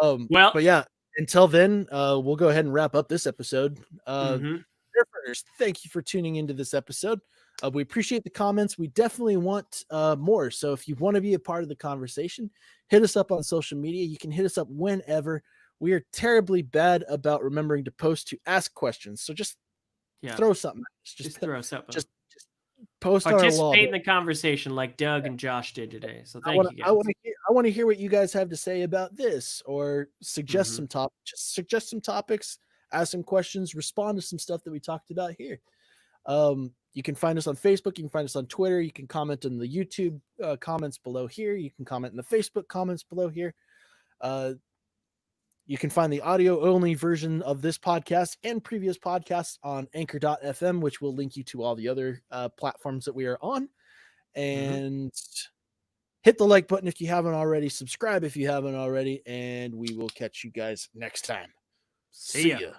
B: Well, but yeah, until then, we'll go ahead and wrap up this episode. Nerfherders, thank you for tuning into this episode. We appreciate the comments. We definitely want more. So if you want to be a part of the conversation, hit us up on social media. You can hit us up whenever. We are terribly bad about remembering to post to ask questions. So just throw something.
A: Just throw something.
B: Just post on our wall.
A: Participate in the conversation like Doug and Josh did today. So thank you guys.
B: I want to hear what you guys have to say about this, or suggest some topics. Just suggest some topics, ask some questions, respond to some stuff that we talked about here. You can find us on Facebook. You can find us on Twitter. You can comment in the YouTube comments below here. You can comment in the Facebook comments below here. You can find the audio-only version of this podcast and previous podcasts on anchor.fm, which will link you to all the other platforms that we are on. And hit the like button if you haven't already. Subscribe if you haven't already. And we will catch you guys next time. See ya.